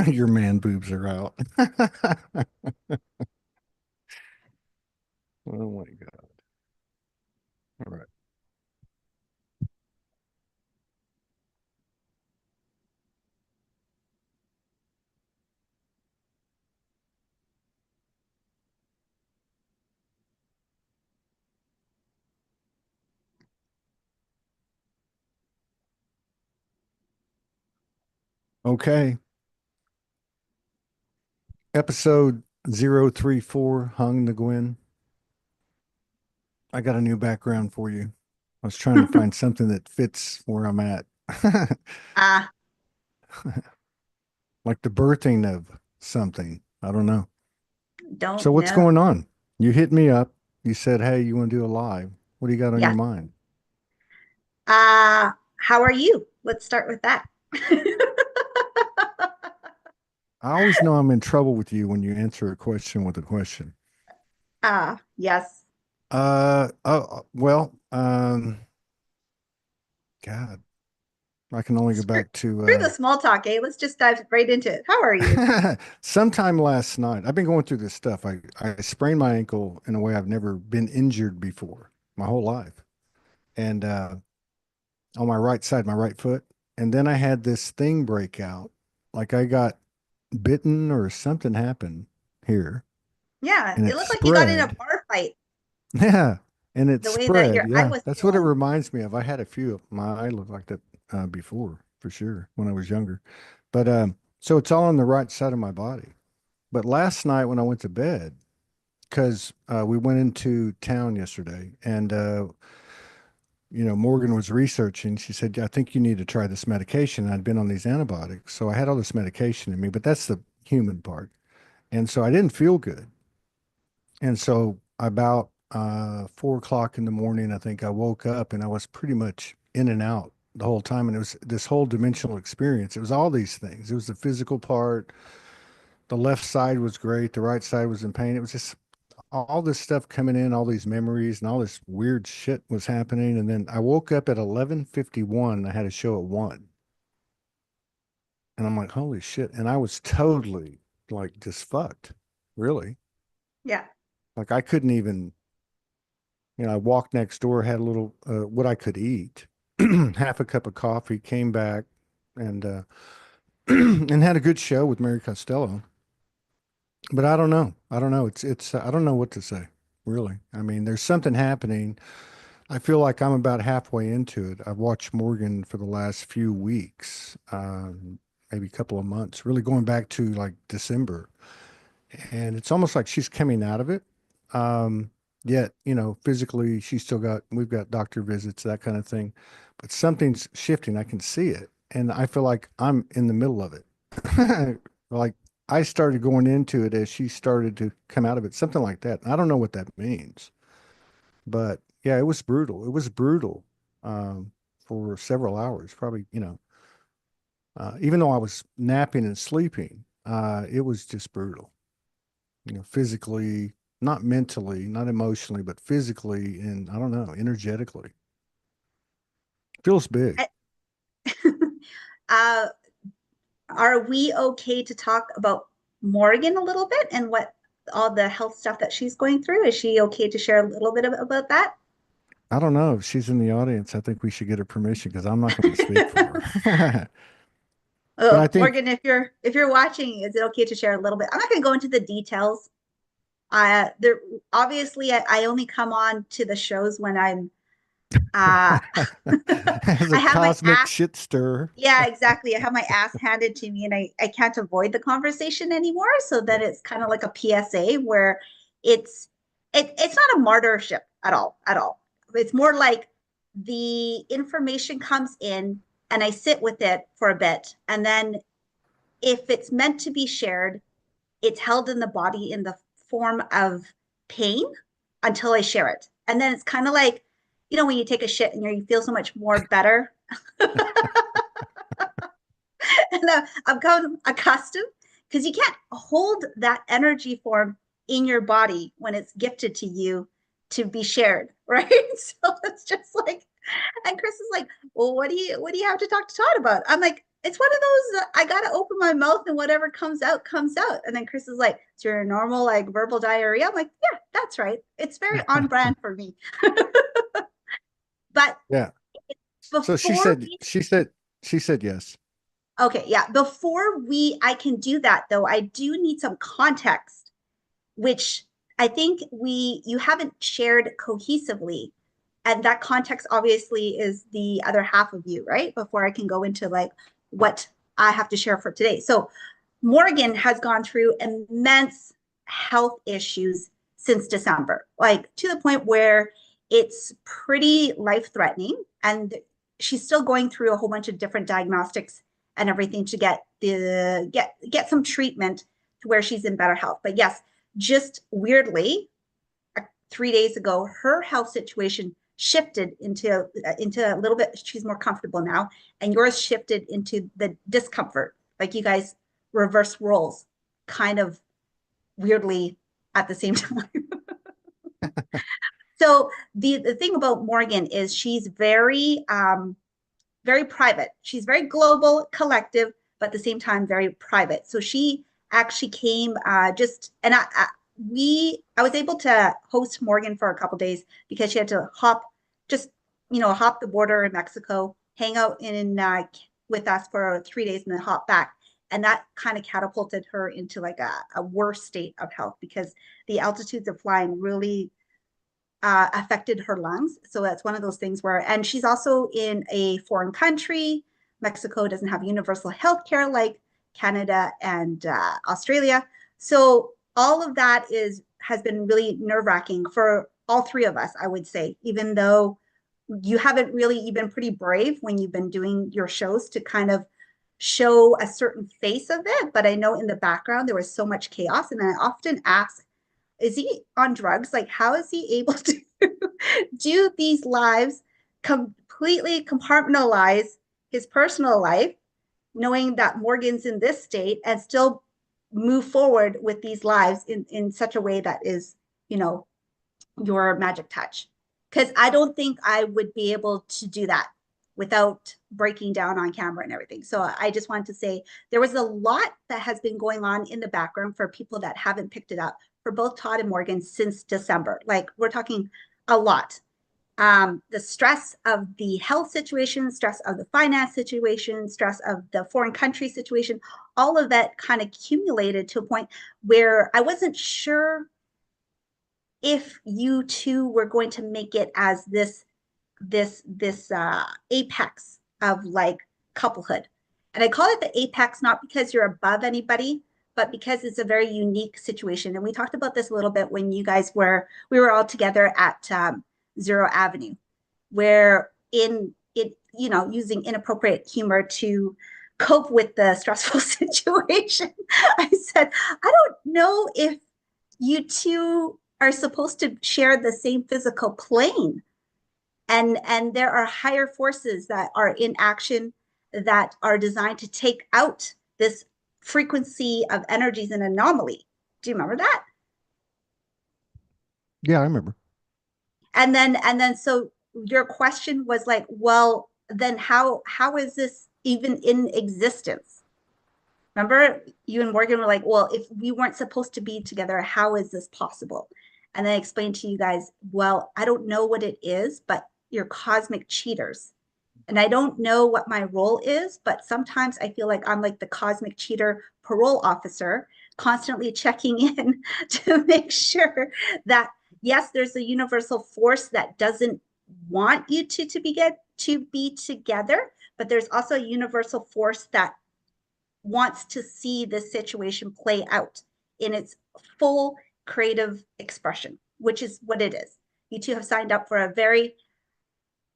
Your man boobs are out. Oh my God. All right. Okay. Episode 034, Hung Nguyen. I got a new background for you. I was trying to find something that fits where I'm at. Ah, Like the birthing of something. I don't know. So don't what's know. going on? You hit me up. You said, "Hey, you want to do a live? What do you got on your Yeah. mind?" How are you? Let's start with that. I always know I'm in trouble with you when you answer a question with a question. Yes. Well, God, I can only go Screw, back to screw the small talk, eh? Let's just dive right into it. How are you? sometime last night. I've been going through this stuff. I sprained my ankle in a way I've never been injured before my whole life. And on my right side, my right foot. And then I had this thing break out. Like I got bitten or something happened here Yeah, and it it looked like you got in a spread. bar fight Yeah. And it the way that spread. your eye Yeah. was That's what it swollen. reminds me of. I had a few. My eye looked like that before, for sure, when I was younger. But so it's all on the right side of my body. But last night when I went to bed, because we went into town yesterday and Morgan was researching. She said, "Yeah, I think you need to try this medication." I'd been on these antibiotics, so I had all this medication in me, but that's the human part. And so I didn't feel good. And so about 4 o'clock in the morning, I think I woke up and I was pretty much in and out the whole time. And it was this whole dimensional experience. It was all these things. It was the physical part. The left side was great. The right side was in pain. It was just all this stuff coming in, all these memories and all this weird shit was happening. And then I woke up at 11:51. I had a show at 1. And I'm like, holy shit. And I was totally like just fucked, really. Yeah. Like I couldn't even, I walked next door, had a little, what I could eat, half a cup of coffee, came back and, and had a good show with Mary Costello. But I don't know. I don't know. I don't know what to say, really. I mean, there's something happening. I feel like I'm about halfway into it. I've watched Morgan for the last few weeks, maybe a couple of months, really going back to like December. And it's almost like she's coming out of it. Um, Yet, physically, we've got doctor visits, that kind of thing. But something's shifting. I can see it. And I feel like I'm in the middle of it. Like I started going into it as she started to come out of it, something like that. I don't know what that means. But yeah, it was brutal. It was brutal for several hours, probably, even though I was napping and sleeping, it was just brutal, physically, not mentally, not emotionally, but physically and I don't know, energetically. Feels big. I- uh, are we okay to talk about Morgan a little bit and what all the health stuff that she's going through? Is she okay to share a little bit about that? I don't know if she's in the audience. I think we should get her permission because I'm not going to speak for her. But I Oh, think Morgan, if you're watching, is it okay to share a little bit? I'm not going to go into the details. There obviously I only come on to the shows when I'm uh as I a have my cosmic ass. shit stir. Yeah, exactly. I have my ass handed to me and I can't avoid the conversation anymore. So Yeah. that it's kind of like a PSA where it's it's not a martyrship at all, at all. It's more like the information comes in and I sit with it for a bit. And then if it's meant to be shared, it's held in the body in the form of pain until I share it. And then it's kind of like, when you take a shit and you feel so much more better. And I've gotten accustomed because you can't hold that energy form in your body when it's gifted to you to be shared, right? So it's just like, and Chris is like, well, what do you have to talk to Todd about? I'm like, it's one of those I gotta open my mouth and whatever comes out comes out. And then Chris is like, "It's your normal like verbal diarrhea." I'm like, "Yeah, that's right. It's very on brand for me." But Yeah. So before we she said yes. okay, yeah, before we I can do that though, I do need some context, which I think you haven't shared cohesively. And that context obviously is the other half of you, right? Before I can go into like what I have to share for today. So Morgan has gone through immense health issues since December, like to the point where it's pretty life threatening. And she's still going through a whole bunch of different diagnostics and everything to get some treatment to where she's in better health. But yes, just weirdly, 3 days ago, her health situation shifted into a little bit. She's more comfortable now, and yours shifted into the discomfort. Like you guys reverse roles, kind of weirdly at the same time. So the thing about Morgan is she's very private. She's very global, collective, but at the same time very private. So she actually came just and I was able to host Morgan for a couple days because she had to hop the border in Mexico, hang out in with us for 3 days, and then hop back. And that kind of catapulted her into like a worse state of health because the altitudes of flying really affected her lungs. So that's one of those things where, and she's also in a foreign country. Mexico doesn't have universal health care like Canada and Australia. So all of that has been really nerve wracking for all three of us, I would say, even though you've been pretty brave when you've been doing your shows to kind of show a certain face of it. But I know in the background there was so much chaos. And I often ask, is he on drugs? Like, how is he able to do these lives, completely compartmentalize his personal life, knowing that Morgan's in this state and still move forward with these lives in such a way that is, you know, your magic touch? Because I don't think I would be able to do that without breaking down on camera and everything. So I just wanted to say there was a lot that has been going on in the background for people that haven't picked it up for both Todd and Morgan since December. Like we're talking a lot. The stress of the health situation, stress of the finance situation, stress of the foreign country situation, all of that kind of accumulated to a point where I wasn't sure if you two were going to make it as this apex of like couplehood. And I call it the apex not because you're above anybody, but because it's a very unique situation. And we talked about this a little bit when we were all together at Zero Avenue, where in it, using inappropriate humor to cope with the stressful situation, I said, I don't know if you two are supposed to share the same physical plane, and there are higher forces that are in action that are designed to take out this frequency of energies and anomaly. Do you remember that? Yeah, I remember. And then so your question was like, well, then how is this even in existence? Remember, you and Morgan were like, well, if we weren't supposed to be together, how is this possible? And then I explained to you guys, well, I don't know what it is, but you're cosmic cheaters. And I don't know what my role is, but sometimes I feel like I'm like the cosmic cheater parole officer, constantly checking in to make sure that, yes, there's a universal force that doesn't want you to be together, but there's also a universal force that wants to see this situation play out in its full creative expression, which is what it is. You two have signed up for a very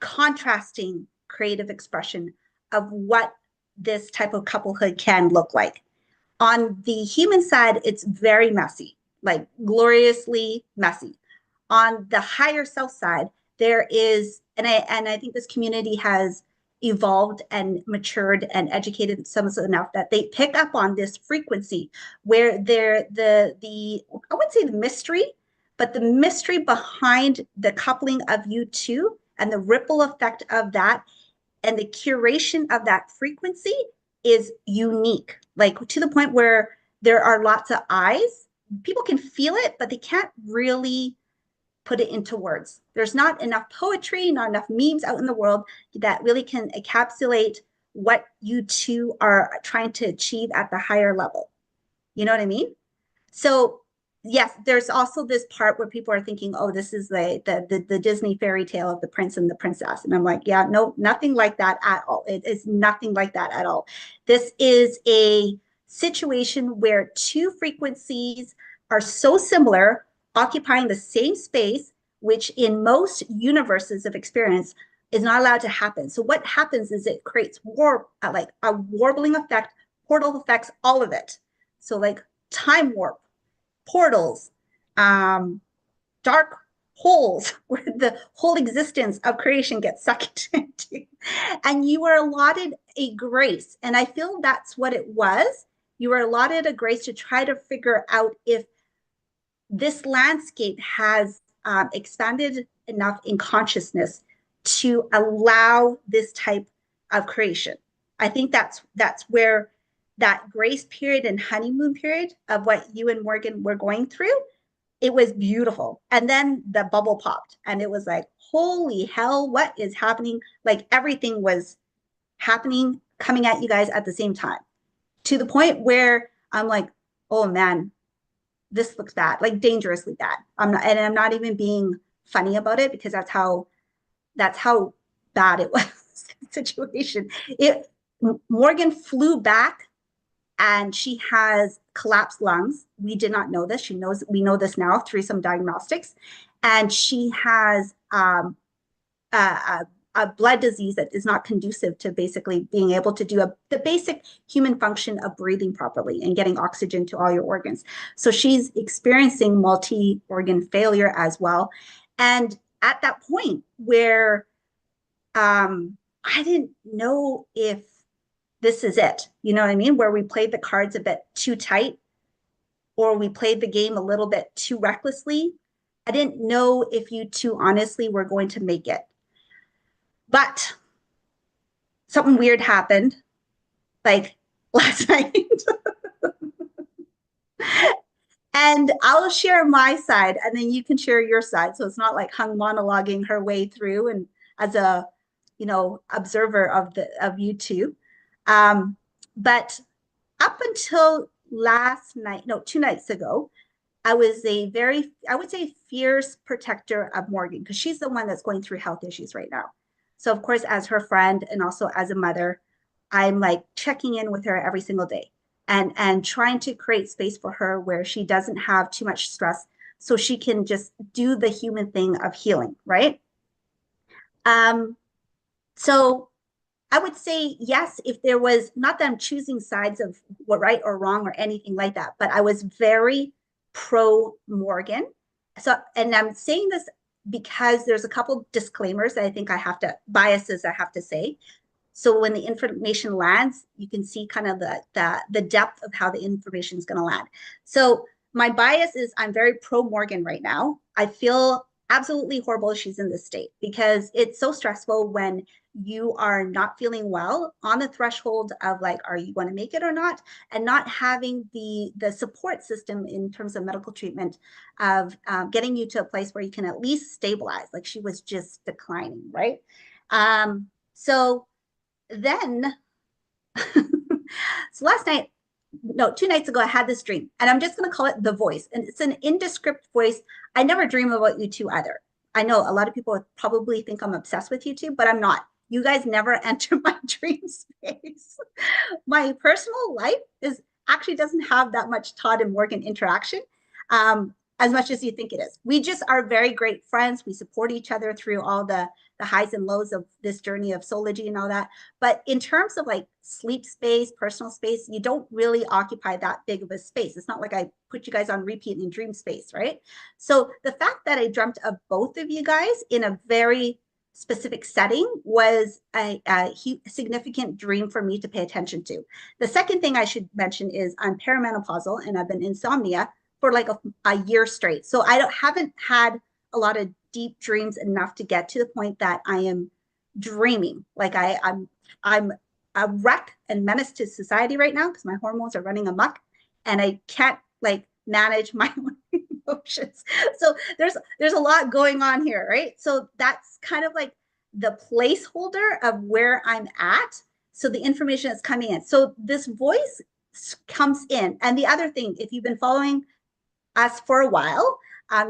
contrasting creative expression of what this type of couplehood can look like. On the human side, it's very messy, like gloriously messy. On the higher self side, there is, and I think this community has evolved and matured and educated themselves enough that they pick up on this frequency where they're the I wouldn't say the mystery, but the mystery behind the coupling of you two and the ripple effect of that and the curation of that frequency is unique, like to the point where there are lots of eyes. People can feel it, but they can't really put it into words. There's not enough poetry, not enough memes out in the world that really can encapsulate what you two are trying to achieve at the higher level. You know what I mean? So yes, there's also this part where people are thinking, oh, this is the Disney fairy tale of the prince and the princess. And I'm like, yeah, no, nothing like that at all. It is nothing like that at all. This is a situation where two frequencies are so similar, occupying the same space, which in most universes of experience is not allowed to happen. So what happens is it creates like a warbling effect, portal effects, all of it. So like time warp, portals, um, dark holes where the whole existence of creation gets sucked into. And you were allotted a grace. And I feel that's what it was. You were allotted a grace to try to figure out if this landscape has expanded enough in consciousness to allow this type of creation. I think that's where that grace period and honeymoon period of what you and Morgan were going through, it was beautiful. And then the bubble popped and it was like, holy hell, what is happening? Like everything was happening, coming at you guys at the same time, to the point where I'm like, oh man, this looks bad, like dangerously bad. I'm not even being funny about it because that's how bad it was. Situation. It Morgan flew back and she has collapsed lungs. We did not know this. We know this now through some diagnostics. And she has a, a blood disease that is not conducive to basically being able to do the basic human function of breathing properly and getting oxygen to all your organs. So she's experiencing multi-organ failure as well. And at that point where I didn't know if this is it, you know what I mean? Where we played the cards a bit too tight or we played the game a little bit too recklessly. I didn't know if you two honestly were going to make it. But something weird happened like last night. And I'll share my side and then you can share your side. So it's not like Hung monologuing her way through and as a, observer of you two. Um, but up until last night, no, 2 nights ago, I was a very, I would say, fierce protector of Morgan because she's the one that's going through health issues right now. So, of course, as her friend and also as a mother, I'm like checking in with her every single day and trying to create space for her where she doesn't have too much stress so she can just do the human thing of healing, right? Um, so I would say yes, if there was not that I'm choosing sides of what right or wrong or anything like that, but I was very pro Morgan. So, and I'm saying this because there's a couple disclaimers that I think I have to biases I have to say. So when the information lands, you can see kind of the depth of how the information is going to land. So my bias is I'm very pro Morgan right now. I feel absolutely horrible she's in this state because it's so stressful when you are not feeling well on the threshold of like, are you going to make it or not? And not having the support system in terms of medical treatment of getting you to a place where you can at least stabilize. Like she was just declining, right? So then, so last night, no, 2 nights ago, I had this dream, and I'm just going to call it the voice. And it's an indescript voice. I never dream about you two either. I know a lot of people probably think I'm obsessed with you two, but I'm not. You guys never enter my dream space. My personal life is actually doesn't have that much Todd and Morgan interaction. As much as you think it is. We just are very great friends. We support each other through all the highs and lows of this journey of Sology and all that. But in terms of like sleep space, personal space, you don't really occupy that big of a space. It's not like I put you guys on repeat in dream space, right? So the fact that I dreamt of both of you guys in a very specific setting was a significant dream for me to pay attention to. The second thing I should mention is I'm perimenopausal and I've been insomnia for like a year straight. So haven't had a lot of deep dreams enough to get to the point that I am dreaming. Like I'm a wreck and menace to society right now because my hormones are running amok and I can't like manage my emotions. So there's a lot going on here, right? So that's kind of like the placeholder of where I'm at. So the information is coming in. So this voice comes in. And the other thing, if you've been following us for a while,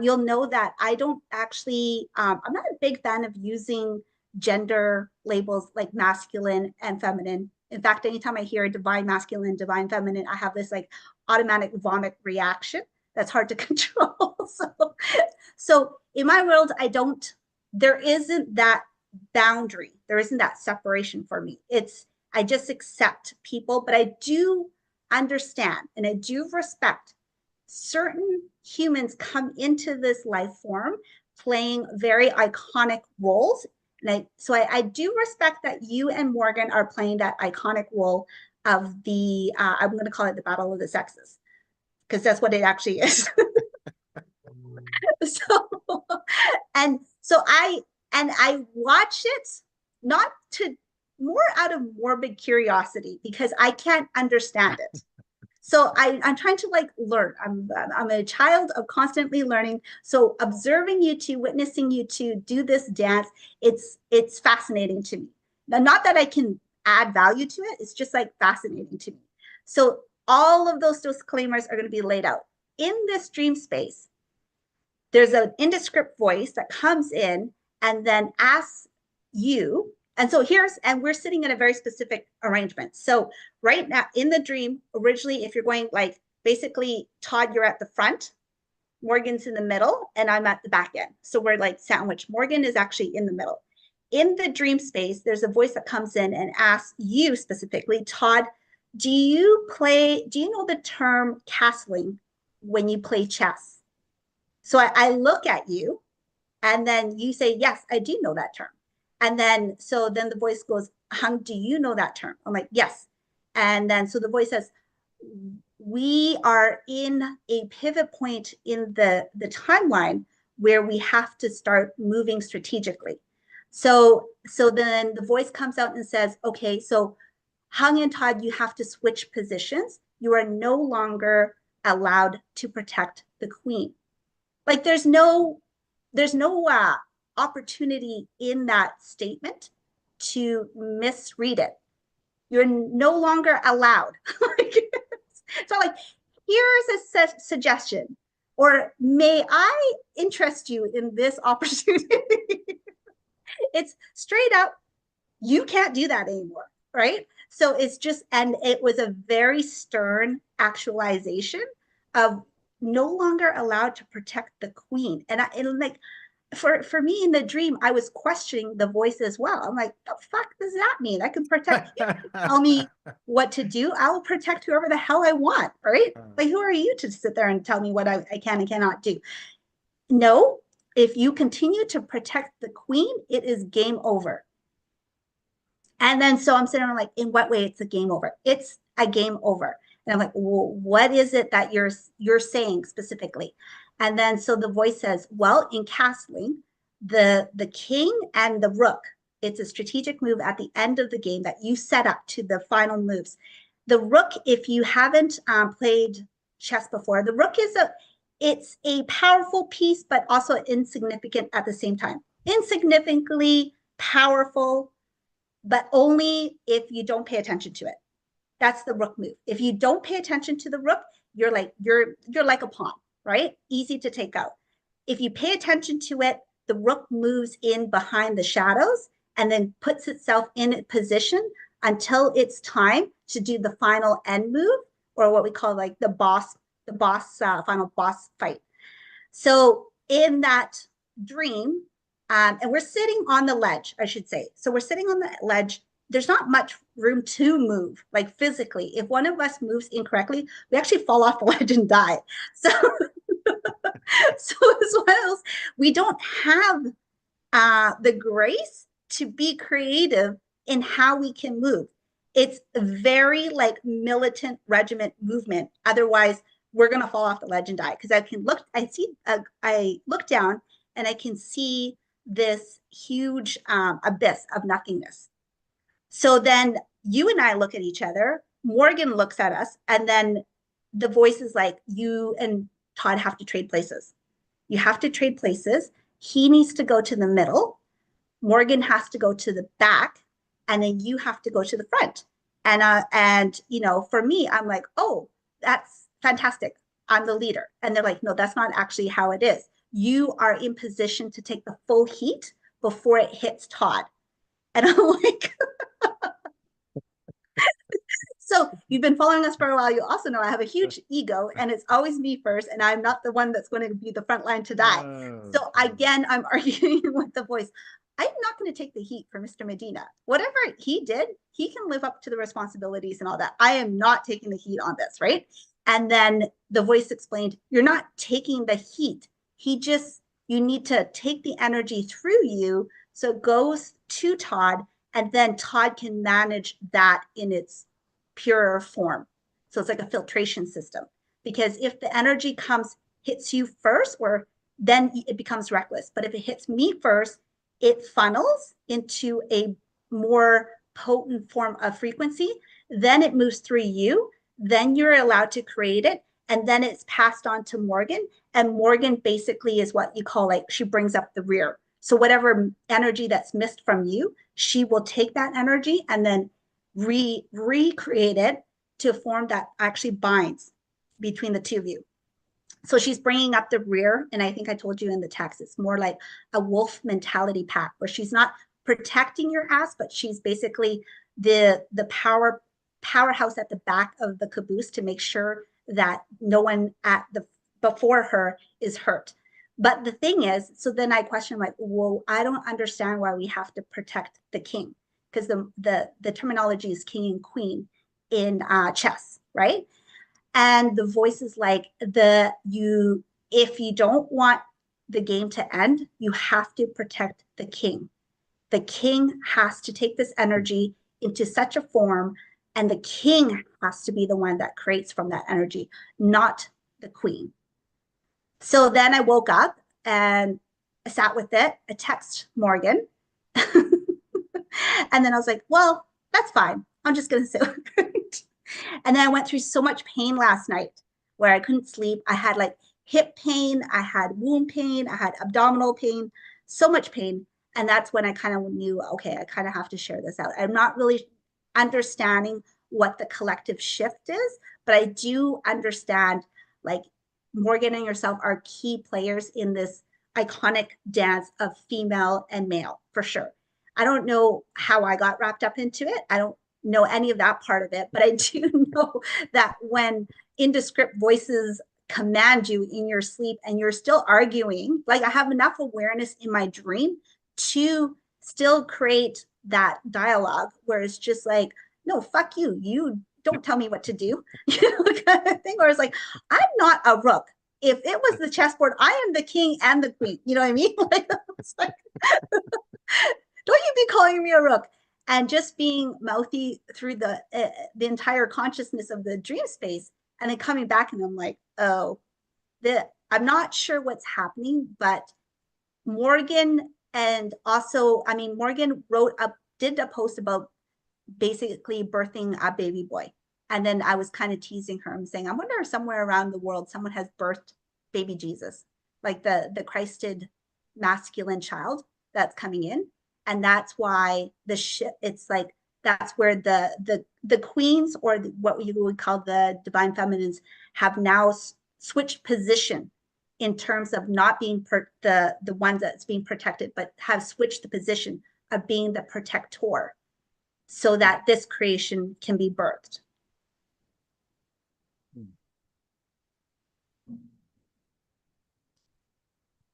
you'll know that I don't actually, I'm not a big fan of using gender labels like masculine and feminine. In fact, anytime I hear divine masculine, divine feminine, I have this like automatic vomit reaction that's hard to control. So in my world, there isn't that boundary. There isn't that separation for me. I just accept people, but I do understand and I do respect certain humans come into this life form playing very iconic roles. So I do respect that you and Morgan are playing that iconic role of I'm going to call it the battle of the sexes, because that's what it actually is. so, and I watch it not to more out of morbid curiosity because I can't understand it. So I'm trying to like learn. I'm a child of constantly learning. So observing you two, witnessing you two do this dance, it's fascinating to me. Now, not that I can add value to it, it's just like fascinating to me. So all of those disclaimers are going to be laid out in this dream space. There's an indescript voice that comes in and then asks you. And so we're sitting in a very specific arrangement. So right now in the dream, originally, if you're going like basically, Todd, you're at the front, Morgan's in the middle, and I'm at the back end. So we're like sandwiched. Morgan is actually in the middle. In the dream space, there's a voice that comes in and asks you specifically, Todd, do you know the term castling when you play chess? So I look at you and then you say, yes, I do know that term. And then the voice goes, Hung, do you know that term? I'm like, yes. And then so the voice says, we are in a pivot point in the timeline where we have to start moving strategically. So then the voice comes out and says, okay, so Hung and Todd, you have to switch positions. You are no longer allowed to protect the queen. Like there's no opportunity in that statement to misread it. You're no longer allowed. It's not like, here's a suggestion, or may I interest you in this opportunity? It's straight up, you can't do that anymore, right? So it's just, and it was a very stern actualization of no longer allowed to protect the queen. And like, for me in the dream, I was questioning the voice as well. I'm like, the fuck does that mean? I can protect, you tell me what to do. I will protect whoever the hell I want, right? Like, who are you to sit there and tell me what I can and cannot do? No, if you continue to protect the queen, it is game over. And then so I'm sitting there like, in what way it's a game over? It's a game over. And I'm like, well, what is it that you're saying specifically? And then so the voice says, well, in castling, the king and the rook, it's a strategic move at the end of the game that you set up to the final moves. The rook, if you haven't played chess before, the rook it's a powerful piece, but also insignificant at the same time. Insignificantly powerful, but only if you don't pay attention to it. That's the rook move. If you don't pay attention to the rook, you're like a pawn, right? Easy to take out. If you pay attention to it, the rook moves in behind the shadows and then puts itself in position until it's time to do the final end move, or what we call like final boss fight. So in that dream, and we're sitting on the ledge, I should say. So we're sitting on the ledge. There's not much room to move, like physically. If one of us moves incorrectly, we actually fall off the ledge and die. So, so as well, we don't have the grace to be creative in how we can move. It's very like militant regiment movement. Otherwise, we're going to fall off the ledge and die. Because I look down and I can see this huge abyss of nothingness. So then you and I look at each other, Morgan looks at us, and then the voice is like, you and Todd have to trade places. You have to trade places. He needs to go to the middle. Morgan has to go to the back, and then you have to go to the front. And you know, for me, I'm like, oh, that's fantastic. I'm the leader. And they're like, no, that's not actually how it is. You are in position to take the full heat before it hits Todd. And I'm like, so you've been following us for a while. You also know I have a huge ego and it's always me first. And I'm not the one that's going to be the front line to die. Oh, So again, I'm arguing with the voice. I'm not going to take the heat for Mr. Medina. Whatever he did, he can live up to the responsibilities and all that. I am not taking the heat on this, right? And then the voice explained, you're not taking the heat. You need to take the energy through you. So it goes to Todd, and then Todd can manage that in its purer form. So it's like a filtration system. Because if the energy hits you first, or then it becomes reckless. But if it hits me first, it funnels into a more potent form of frequency. Then it moves through you. Then you're allowed to create it. And then it's passed on to Morgan. And Morgan basically is what you call like, she brings up the rear. So whatever energy that's missed from you, she will take that energy and then recreate it to a form that actually binds between the two of you. So she's bringing up the rear, and I think I told you in the text, it's more like a wolf mentality pack where she's not protecting your ass, but she's basically the powerhouse at the back of the caboose to make sure that no one at the before her is hurt. But the thing is, so then I question like, well, I don't understand why we have to protect the king, because the terminology is king and queen in chess, right? And the voice is like, if you don't want the game to end, you have to protect the king. The king has to take this energy into such a form, and the king has to be the one that creates from that energy, not the queen. So then I woke up and I sat with it. I text Morgan. And then I was like, well, that's fine. I'm just going to sit with it. And then I went through so much pain last night where I couldn't sleep. I had like hip pain, I had womb pain, I had abdominal pain, so much pain. And that's when I kind of knew, okay, I kind of have to share this out. I'm not really understanding what the collective shift is, but I do understand like Morgan and yourself are key players in this iconic dance of female and male for sure. I don't know how I got wrapped up into it. I don't know any of that part of it, but I do know that when indescript voices command you in your sleep and you're still arguing, like I have enough awareness in my dream to still create that dialogue where it's just like, no, fuck you. You don't tell me what to do, kind of thing. Or it's like, I'm not a rook. If it was the chessboard, I am the king and the queen. You know what I mean? Like, it's like, don't you be calling me a rook? And just being mouthy through the entire consciousness of the dream space, and then coming back, and I'm like, oh, I'm not sure what's happening, but Morgan, and also, I mean, Morgan did a post about basically birthing a baby boy. And then I was kind of teasing her and saying, I wonder if somewhere around the world someone has birthed baby Jesus, like the Christed masculine child that's coming in. And that's why it's like that's where the queens, or what you would call the divine feminines, have now switched position in terms of not being the ones that's being protected, but have switched the position of being the protector so that this creation can be birthed.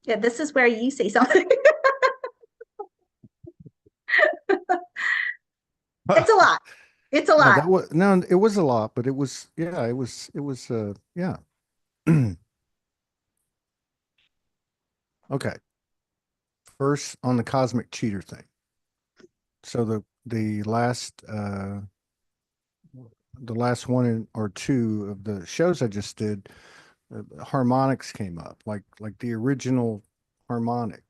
Yeah, this is where you say something. It's a lot. It's a no, lot. that was no, it was a lot, but it was yeah, it was yeah. Okay. First on the cosmic cheater thing. So the last one or two of the shows I just did, harmonics came up, like the original harmonic.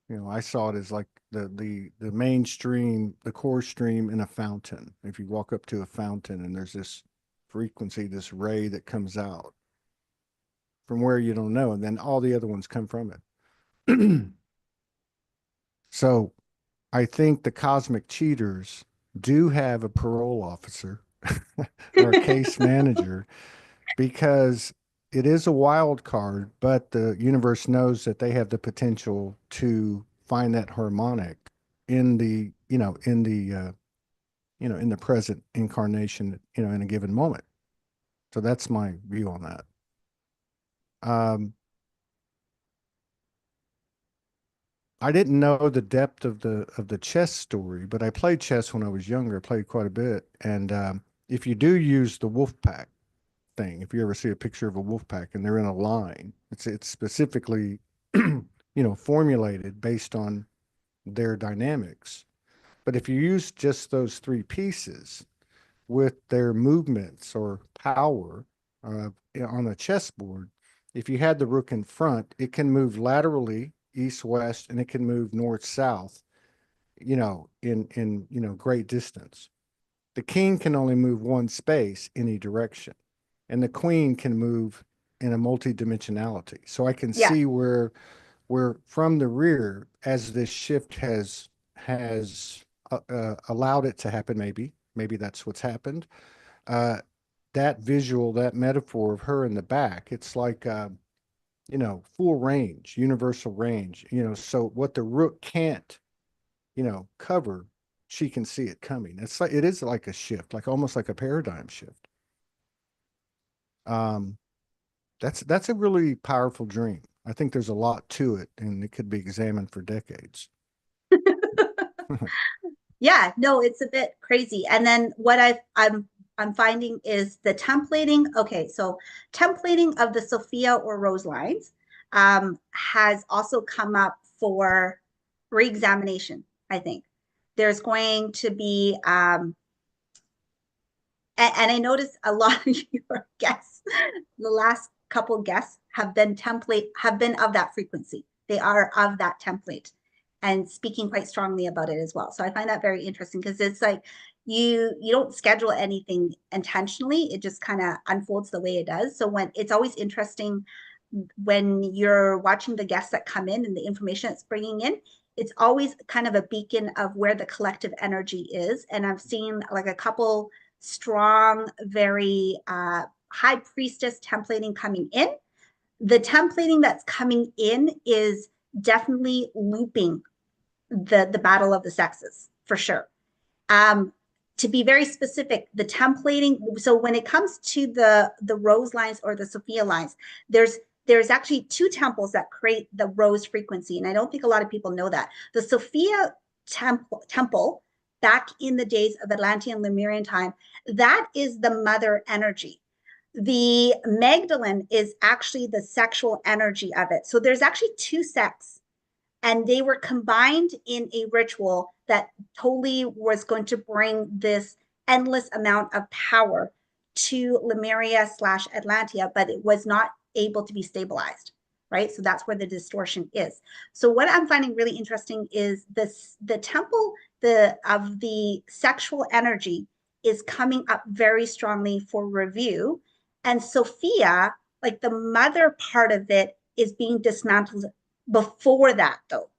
You know, I saw it as like the mainstream, the core stream in a fountain. If you walk up to a fountain and there's this frequency, this ray that comes out from where you don't know, and then all the other ones come from it. So I think the cosmic cheaters do have a parole officer or a case manager because it is a wild card, but the universe knows that they have the potential to find that harmonic in the, in the present incarnation, in a given moment. So that's my view on that. Um, I didn't know the depth of the chess story, but I played chess when I was younger. I played quite a bit, and if you do use the wolf pack thing, if you ever see a picture of a wolf pack and they're in a line, it's specifically, formulated based on their dynamics. But if you use just those three pieces with their movements or power on a chessboard, if you had the rook in front, it can move laterally east west and it can move north south, in great distance. The king can only move one space any direction, and the queen can move in a multi-dimensionality. So I can Yeah. see where from the rear, as this shift has allowed it to happen, maybe that's what's happened. Uh, that visual, that metaphor of her in the back, it's like full range, universal range. So what the rook can't, cover, she can see it coming. It is like a shift, like almost like a paradigm shift. Um, that's a really powerful dream. I think there's a lot to it, and it could be examined for decades. Yeah, no, it's a bit crazy. And then what I'm finding is the templating. Okay, so templating of the Sophia or Rose lines has also come up for reexamination, I think. There's going to be and I noticed a lot of your guests, the last couple guests have been of that frequency. They are of that template and speaking quite strongly about it as well. So I find that very interesting because it's like you don't schedule anything intentionally. It just kind of unfolds the way it does. So when it's always interesting when you're watching the guests that come in and the information it's bringing in, it's always kind of a beacon of where the collective energy is. And I've seen like a couple strong, very high priestess templating coming in. The templating that's coming in is definitely looping the battle of the sexes for sure. Um, to be very specific, the templating. So when it comes to the rose lines or the Sophia lines, there's actually two temples that create the rose frequency, and I don't think a lot of people know that. The Sophia temple back in the days of Atlantean Lemurian time, that is the mother energy. The Magdalene is actually the sexual energy of it. So there's actually two sects, and they were combined in a ritual that totally was going to bring this endless amount of power to Lemuria slash Atlantia, but it was not able to be stabilized, right? So that's where the distortion is. So what I'm finding really interesting is the temple of the sexual energy is coming up very strongly for review. And Sophia, like the mother part of it, is being dismantled before that, though.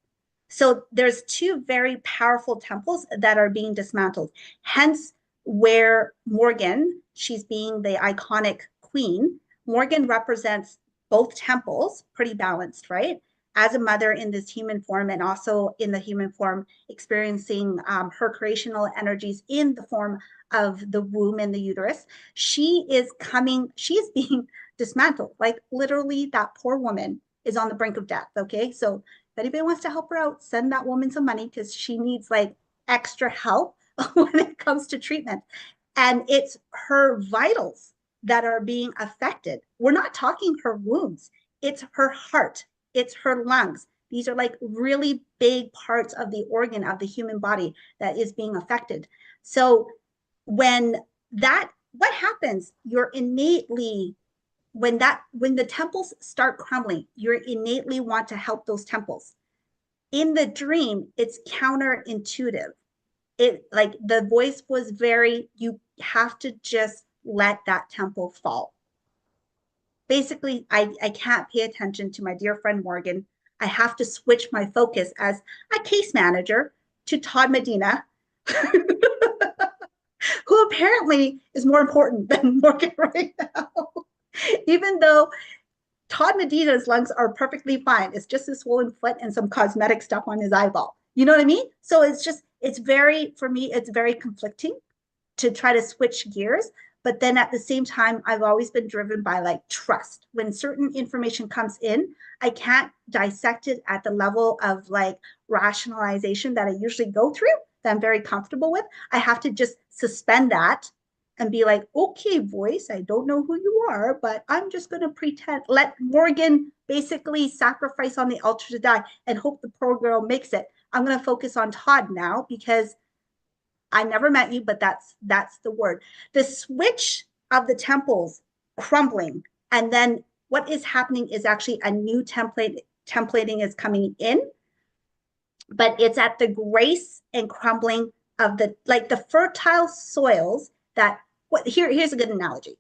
So there's two very powerful temples that are being dismantled. Hence, where Morgan, she's being the iconic queen, Morgan represents both temples, pretty balanced, right? As a mother in this human form, and also in the human form, experiencing her creational energies in the form of the womb and the uterus. She is being dismantled. Like literally, that poor woman is on the brink of death. Okay. So if anybody wants to help her out, send that woman some money because she needs like extra help when it comes to treatment. And it's her vitals that are being affected. We're not talking her wounds, it's her heart, it's her lungs. These are like really big parts of the organ of the human body that is being affected. So when what happens? You're innately when the temples start crumbling, you innately want to help those temples. In the dream, it's counterintuitive. It like the voice was very, you have to just let that temple fall. Basically, I can't pay attention to my dear friend Morgan. I have to switch my focus as a case manager to Todd Medina, who apparently is more important than Morgan right now. Even though Todd Medina's lungs are perfectly fine. It's just a swollen foot and some cosmetic stuff on his eyeball. You know what I mean? So it's just, it's very, for me, it's very conflicting to try to switch gears. But then at the same time, I've always been driven by like trust. When certain information comes in, I can't dissect it at the level of like rationalization that I usually go through, that I'm very comfortable with. I have to just suspend that and be like, okay, voice, I don't know who you are, but I'm just going to pretend, let Morgan basically sacrifice on the altar to die and hope the poor girl makes it. I'm going to focus on Todd now because I never met you, but that's the word. The switch of the temples crumbling, and then what is happening is actually a new templating is coming in, but it's at the grace and crumbling of the like the fertile soils that what here's a good analogy.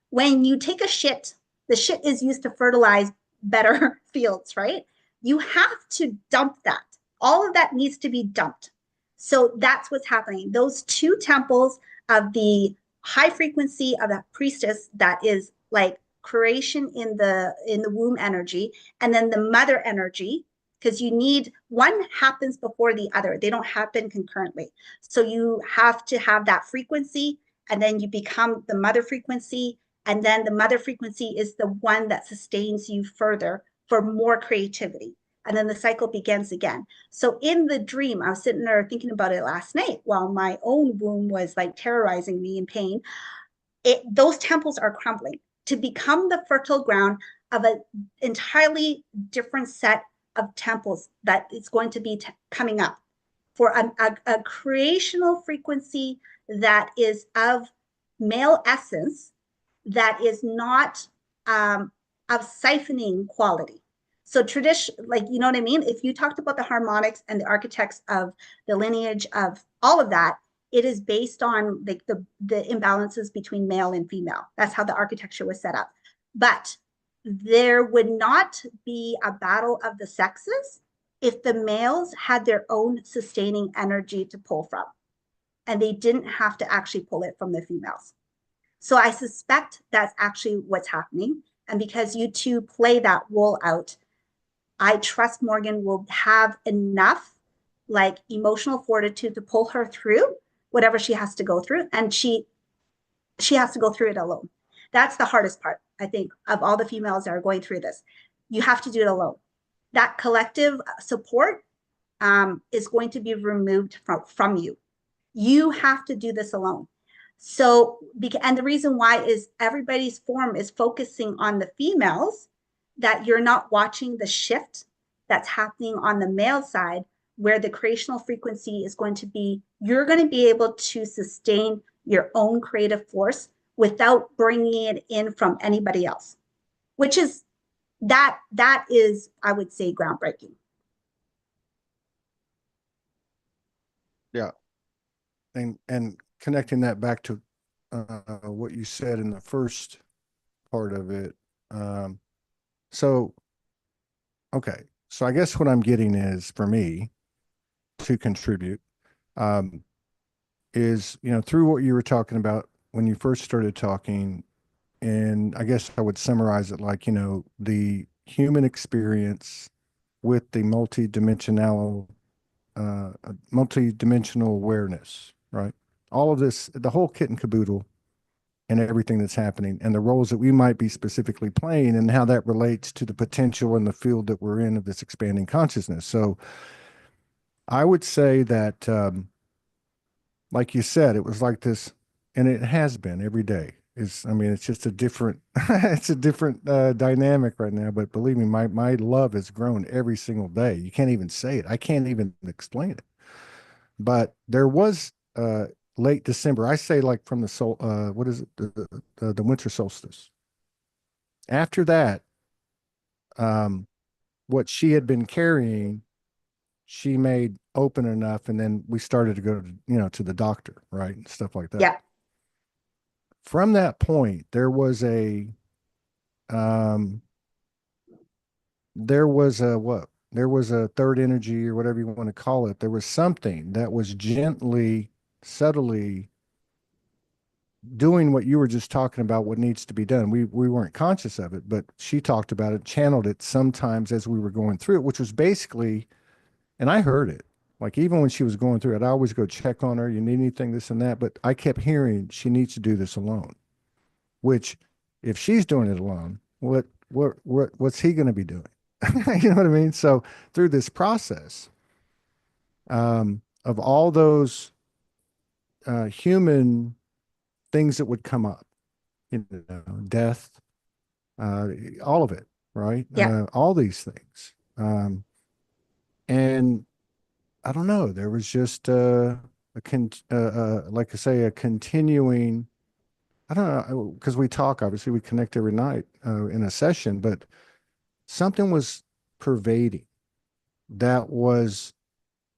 When you take a shit, the shit is used to fertilize better fields, right? You have to dump that. All of that needs to be dumped. So that's what's happening. Those two temples of the high frequency of that priestess that is like creation in the womb energy, and then the mother energy, because you need one happens before the other. They don't happen concurrently. So you have to have that frequency, and then you become the mother frequency, and then the mother frequency is the one that sustains you further for more creativity. And then the cycle begins again. So in the dream, I was sitting there thinking about it last night while my own womb was like terrorizing me in pain. Those temples are crumbling to become the fertile ground of an entirely different set of temples that is going to be coming up for a creational frequency that is of male essence, that is not of siphoning quality. So tradition, like, you know what I mean? If you talked about the harmonics and the architects of the lineage of all of that, it is based on the imbalances between male and female. That's how the architecture was set up. But there would not be a battle of the sexes if the males had their own sustaining energy to pull from, and they didn't have to actually pull it from the females. So I suspect that's actually what's happening. And because you two play that role out, I trust Morgan will have enough like emotional fortitude to pull her through whatever she has to go through. And she has to go through it alone. That's the hardest part, I think, of all the females that are going through this. You have to do it alone. That collective support is going to be removed from you. You have to do this alone. So, and the reason why is everybody's form is focusing on the females, that you're not watching the shift that's happening on the male side, where the creational frequency is going to be, you're going to be able to sustain your own creative force without bringing it in from anybody else, which is that is, I would say, groundbreaking. Yeah. And connecting that back to what you said in the first part of it. Um, so, okay. So I guess what I'm getting is for me to contribute, um, is, through what you were talking about when you first started talking, and I guess I would summarize it like, the human experience with the multi-dimensional awareness, right? All of this, the whole kit and caboodle, and everything that's happening, and the roles that we might be specifically playing, and how that relates to the potential in the field that we're in of this expanding consciousness. So I would say that, like you said, it was like this, and it has been every day. I mean, it's just a different, it's a different dynamic right now. But believe me, my love has grown every single day. You can't even say it. I can't even explain it. But there was late December. I say like from the what is it? The winter solstice. After that, um, what she had been carrying, she made open enough, and then we started to go to, to the doctor, right? And stuff like that. Yeah. From that point, um, there was a what? There was a third energy or whatever you want to call it. There was something that was gently, subtly doing what you were just talking about, what needs to be done. We weren't conscious of it, but she talked about it, channeled it sometimes as we were going through it, which was basically, and I heard it. Like even when she was going through it, I always go check on her. You need anything, this and that. But I kept hearing she needs to do this alone. Which, if she's doing it alone, what's he going to be doing? You know what I mean? So through this process, of all those human things that would come up, death, uh, all of it, right? Yeah. All these things. And I don't know, there was just like I say, a continuing, I don't know, because we talk, obviously, we connect every night in a session, but something was pervading that was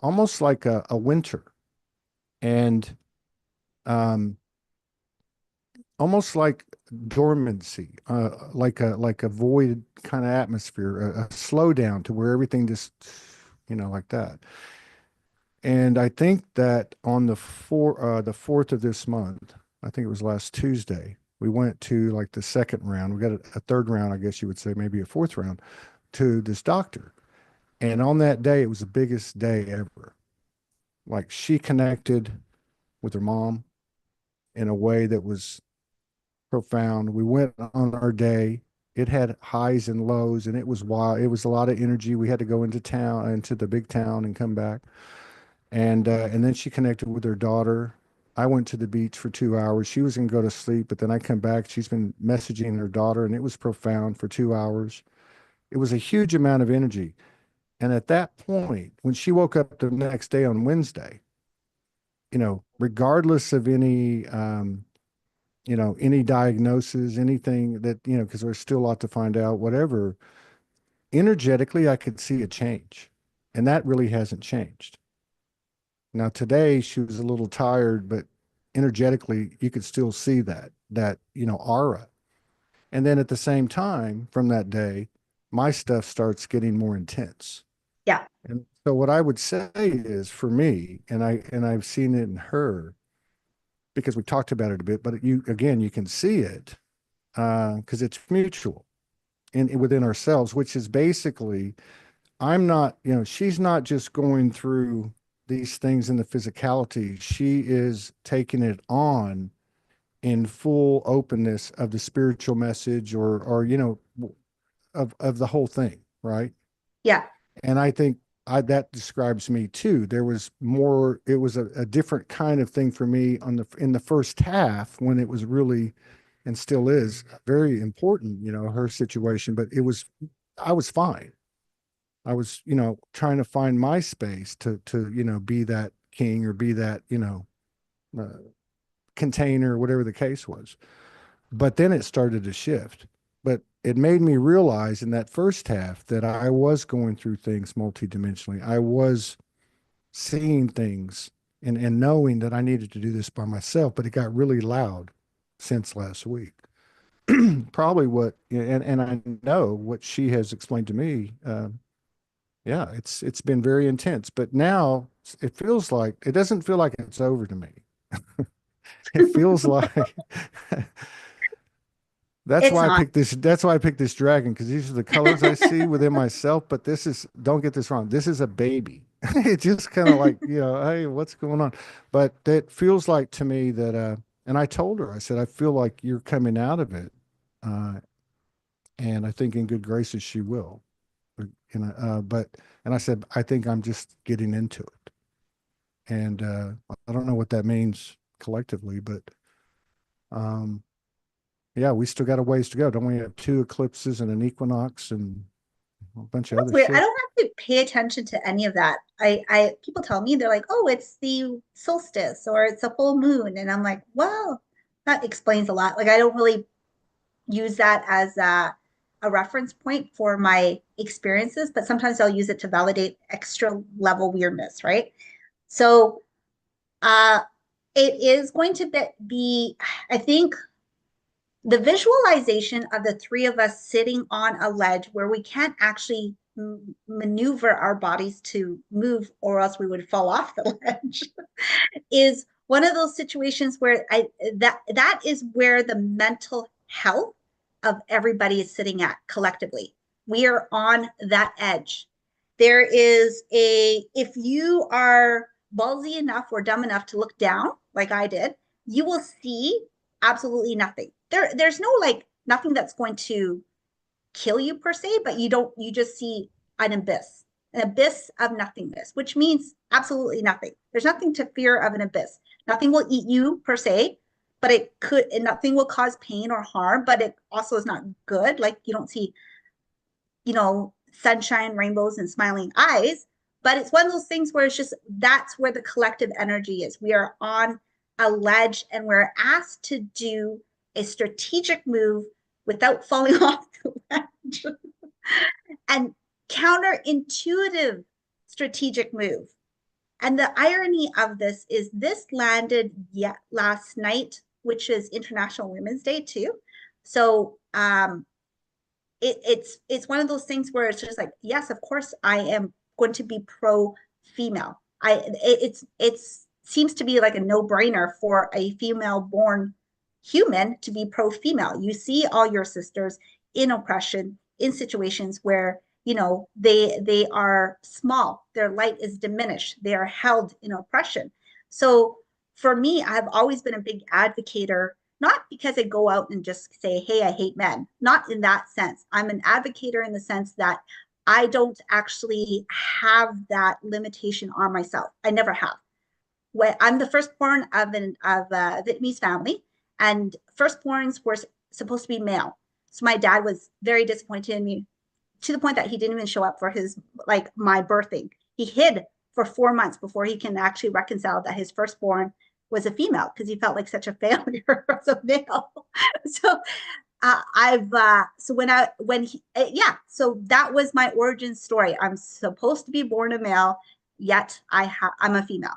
almost like a winter and um, almost like dormancy, like a void kind of atmosphere, a slowdown to where everything just, like that. And I think that on the fourth of this month, I think it was last Tuesday, we went to like the second round. We got a third round, I guess you would say, maybe a fourth round to this doctor. And on that day, it was the biggest day ever. Like she connected with her mom in a way that was profound. We went on our day. It had highs and lows, and it was wild. It was a lot of energy. We had to go into town, into the big town, and come back. And then she connected with her daughter. I went to the beach for 2 hours. She was gonna go to sleep, but then I come back. She's been messaging her daughter, and it was profound for 2 hours. It was a huge amount of energy. And at that point, when she woke up the next day on Wednesday, regardless of any diagnosis, anything that, because there's still a lot to find out, whatever, energetically, I could see a change. And that really hasn't changed. Now, today she was a little tired, but energetically, you could still see that aura. And then at the same time, from that day, my stuff starts getting more intense. Yeah. And so what I would say is for me, and I've seen it in her because we talked about it a bit, but you can see it because it's mutual in within ourselves, which is basically I'm not, she's not just going through these things in the physicality. She is taking it on in full openness of the spiritual message or of the whole thing, right? Yeah. And I think that describes me too. There was more, it was a different kind of thing for me in the first half when it was really and still is very important, her situation, but I was fine. I was, trying to find my space to be that king or be that, uh, container, whatever the case was. But then it started to shift. But it made me realize in that first half that I was going through things multidimensionally. I was seeing things and knowing that I needed to do this by myself, but it got really loud since last week. Probably and I know what she has explained to me. Yeah, it's been very intense, but now it doesn't feel like it's over to me. It feels like It's not. That's why I picked this dragon because these are the colors I see within myself. But don't get this wrong. This is a baby. It just kind of like, hey, what's going on? But it feels like to me that, and I told her, I said, I feel like you're coming out of it. Uh, and I think in good graces she will. But and I said, I think I'm just getting into it. And I don't know what that means collectively, but um, yeah, we still got a ways to go. Don't we have two eclipses and an equinox and a bunch of That's other weird. I shit? don't have to pay attention to any of that. I people tell me they're like, oh, it's the solstice or it's a full moon, and I'm like, well, that explains a lot. Like I don't really use that as a reference point for my experiences, but sometimes I'll use it to validate extra level weirdness, right? So uh, it is going to be, I think, the visualization of the three of us sitting on a ledge where we can't actually maneuver our bodies to move, or else we would fall off the ledge, is one of those situations where that is where the mental health of everybody is sitting at collectively. We are on that edge. There is a, if you are ballsy enough or dumb enough to look down like I did, you will see absolutely nothing. There's no like nothing that's going to kill you per se, but you just see an abyss of nothingness, which means absolutely nothing. There's nothing to fear of an abyss. Nothing will eat you per se, but it could, and nothing will cause pain or harm, but it also is not good. Like you don't see, sunshine, rainbows, and smiling eyes. But it's one of those things where it's just that's where the collective energy is. We are on a ledge and we're asked to do a strategic move without falling off the ledge and counterintuitive strategic move. And the irony of this landed yet last night, which is International Women's Day too. So it's one of those things where it's just like, yes, of course I am going to be pro female. It seems to be like a no brainer for a female born human to be pro female. You see all your sisters in oppression, in situations where they are small, their light is diminished, they are held in oppression. So for me, I've always been a big advocator, not because I go out and just say, hey, I hate men, not in that sense. I'm an advocator in the sense that I don't actually have that limitation on myself. I never have. When I'm the firstborn of a Vietnamese family, and firstborns were supposed to be male. So my dad was very disappointed in me, to the point that he didn't even show up for his, like, my birthing. He hid for 4 months before he can actually reconcile that his firstborn was a female, because he felt like such a failure as a male. So so so that was my origin story. I'm supposed to be born a male, yet I'm a female.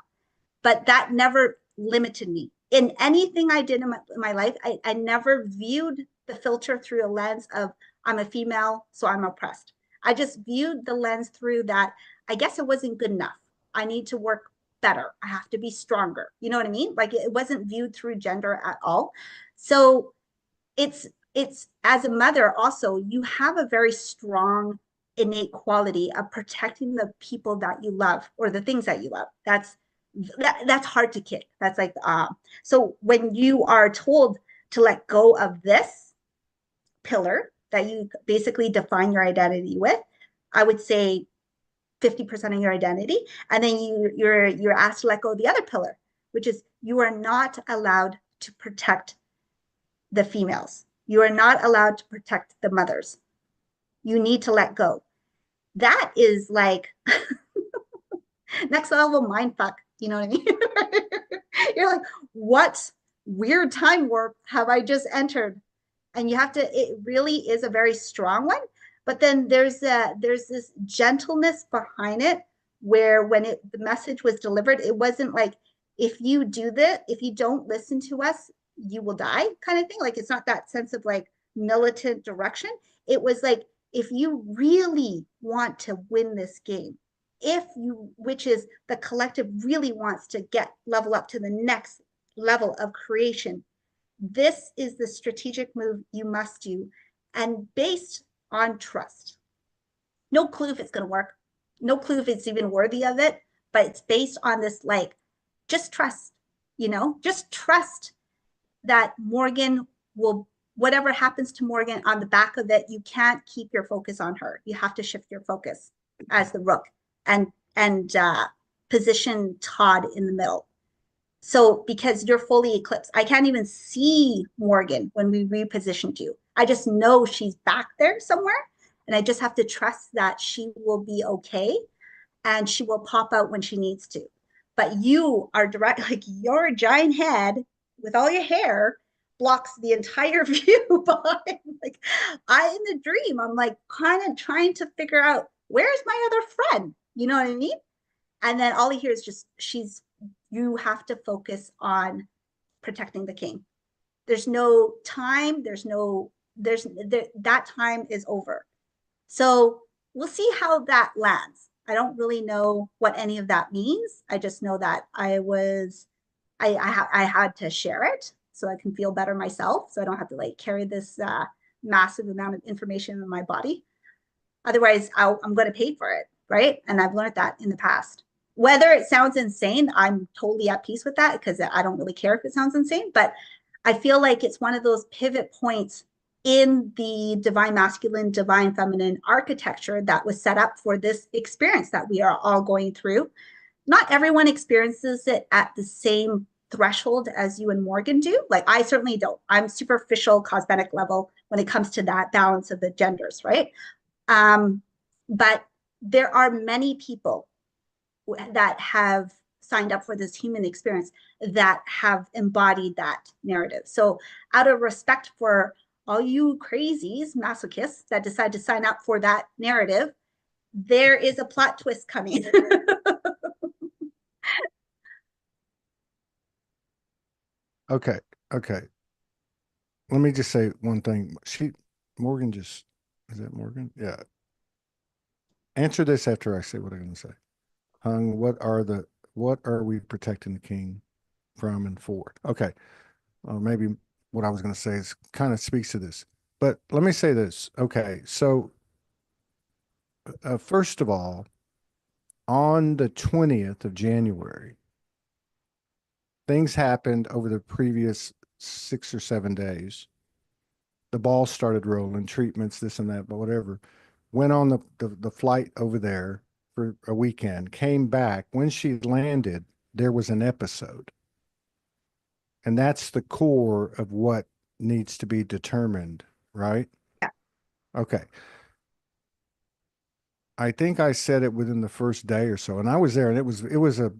But that never limited me in anything I did in my life. I never viewed the filter through a lens of I'm a female, so I'm oppressed. I just viewed the lens through that I guess it wasn't good enough. I need to work better. I have to be stronger. You know what I mean? Like it wasn't viewed through gender at all. So it's as a mother also, you have a very strong innate quality of protecting the people that you love or the things that you love. That's hard to kick. That's like so when you are told to let go of this pillar that you basically define your identity with, I would say 50% of your identity, and then you're asked to let go of the other pillar, which is you are not allowed to protect the females. You are not allowed to protect the mothers. You need to let go. That is like next level mind fuck. You know what I mean? You're like, what weird time warp have I just entered? And you have to, it really is a very strong one. But then there's this gentleness behind it, where when the message was delivered, it wasn't like, if you do this, if you don't listen to us, you will die kind of thing. Like it's not that sense of like militant direction. It was like, if you really want to win this game, which is the collective really wants to level up to the next level of creation, this is the strategic move you must do, and based on trust. No clue if it's going to work. No clue if it's even worthy of it, but it's based on this, like, just trust, just trust that Morgan will, whatever happens to Morgan on the back of it, you can't keep your focus on her. You have to shift your focus as the rook and position Todd in the middle. So because you're fully eclipsed, I can't even see Morgan when we repositioned you. I just know she's back there somewhere. And I just have to trust that she will be okay and she will pop out when she needs to. But you are direct, like your giant head with all your hair blocks the entire view behind. Like in the dream, I'm like kind of trying to figure out where's my other friend. You know what I mean? And then all I hear is just you have to focus on protecting the king. There's no time. That time is over. So we'll see how that lands. I don't really know what any of that means. I just know that I had to share it so I can feel better myself. So I don't have to like carry this massive amount of information in my body. Otherwise, I'm going to pay for it. Right. And I've learned that in the past. Whether it sounds insane, I'm totally at peace with that because I don't really care if it sounds insane. But I feel like it's one of those pivot points in the divine masculine, divine feminine architecture that was set up for this experience that we are all going through. Not everyone experiences it at the same threshold as you and Morgan do. Like I certainly don't. I'm superficial cosmetic level when it comes to that balance of the genders, right? Um, but there are many people that have signed up for this human experience that have embodied that narrative. So, out of respect for all you crazies, masochists that decide to sign up for that narrative, there is a plot twist coming. Okay. Okay. Let me just say one thing. Morgan just, is that Morgan? Yeah. Answer this after I say what I'm going to say. Hung, what are we protecting the king from and for? Okay. Or maybe what I was going to say is kind of speaks to this. But let me say this. Okay. So, first of all, on the 20th of January, things happened over the previous 6 or 7 days. The ball started rolling, treatments, this and that, but whatever. Went on the flight over there for a weekend, came back. When she landed, there was an episode. And that's the core of what needs to be determined, right? Yeah. Okay. I think I said it within the first day or so, and I was there, and it was a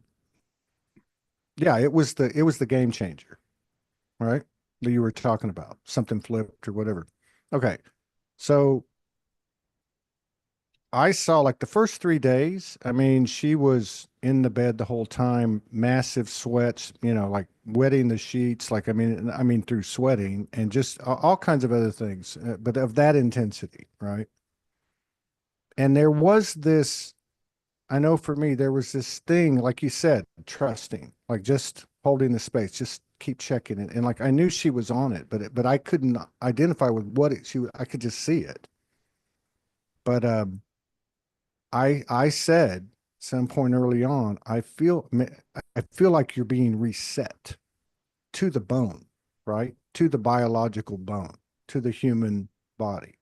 yeah, it was the game changer, right? That you were talking about. Something flipped or whatever. Okay. So I saw like the first 3 days. I mean, she was in the bed the whole time, massive sweats, like wetting the sheets. Like, I mean, through sweating and just all kinds of other things, but of that intensity, right? And there was this, I know for me, there was this thing, like you said, trusting, like just holding the space, just keep checking it. And like I knew she was on it, but I couldn't identify with what I could just see it. But I said some point early on, I feel like you're being reset to the bone, right? To the biological bone, to the human body,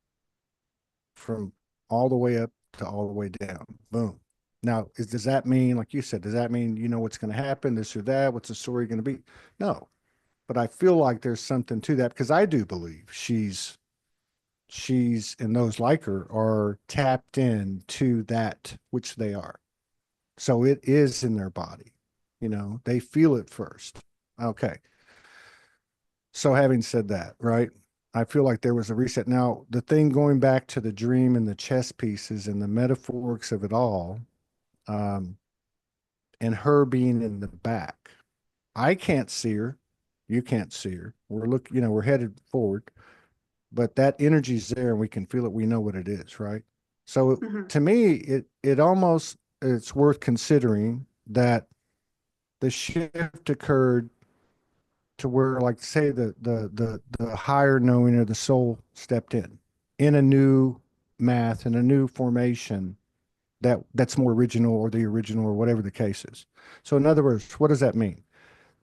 from all the way up to all the way down. Boom. Now, does that mean, like you said, does that mean you know what's going to happen, this or that? What's the story going to be? No, but I feel like there's something to that because I do believe she's and those like her are tapped in to that which they are. So it is in their body. They feel it first. Okay. So having said that, right? I feel like there was a reset. Now, the thing going back to the dream and the chess pieces and the metaphorics of it all, um, and her being in the back. I can't see her. You can't see her. We're headed forward, but that energy's there and we can feel it. We know what it is, right? So Mhm. to me, it almost it's worth considering that the shift occurred to where, like, say the higher knowing or the soul stepped in a new math and a new formation that's more original or the original or whatever the case is. So in other words, what does that mean?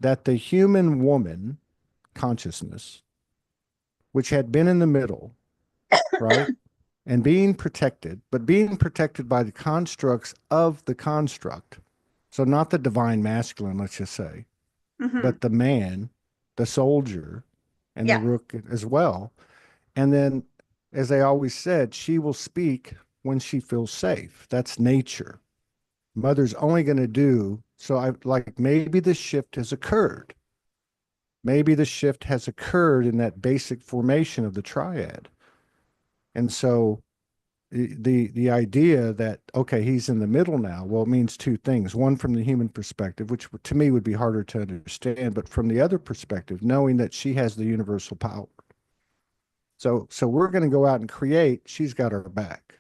That the human woman consciousness, which had been in the middle, right? And being protected by the constructs of the construct. So not the divine masculine, let's just say, Mhm. but the man, the soldier, and the Yeah. rook as well. And then, as I always said, she will speak when she feels safe. That's nature. Mother's only going to do so. I like maybe the shift has occurred. Maybe the shift has occurred in that basic formation of the triad. And so the idea that, okay, he's in the middle now, well, it means two things. One, from the human perspective, which to me would be harder to understand, but from the other perspective, knowing that she has the universal power. So we're going to go out and create, she's got our back.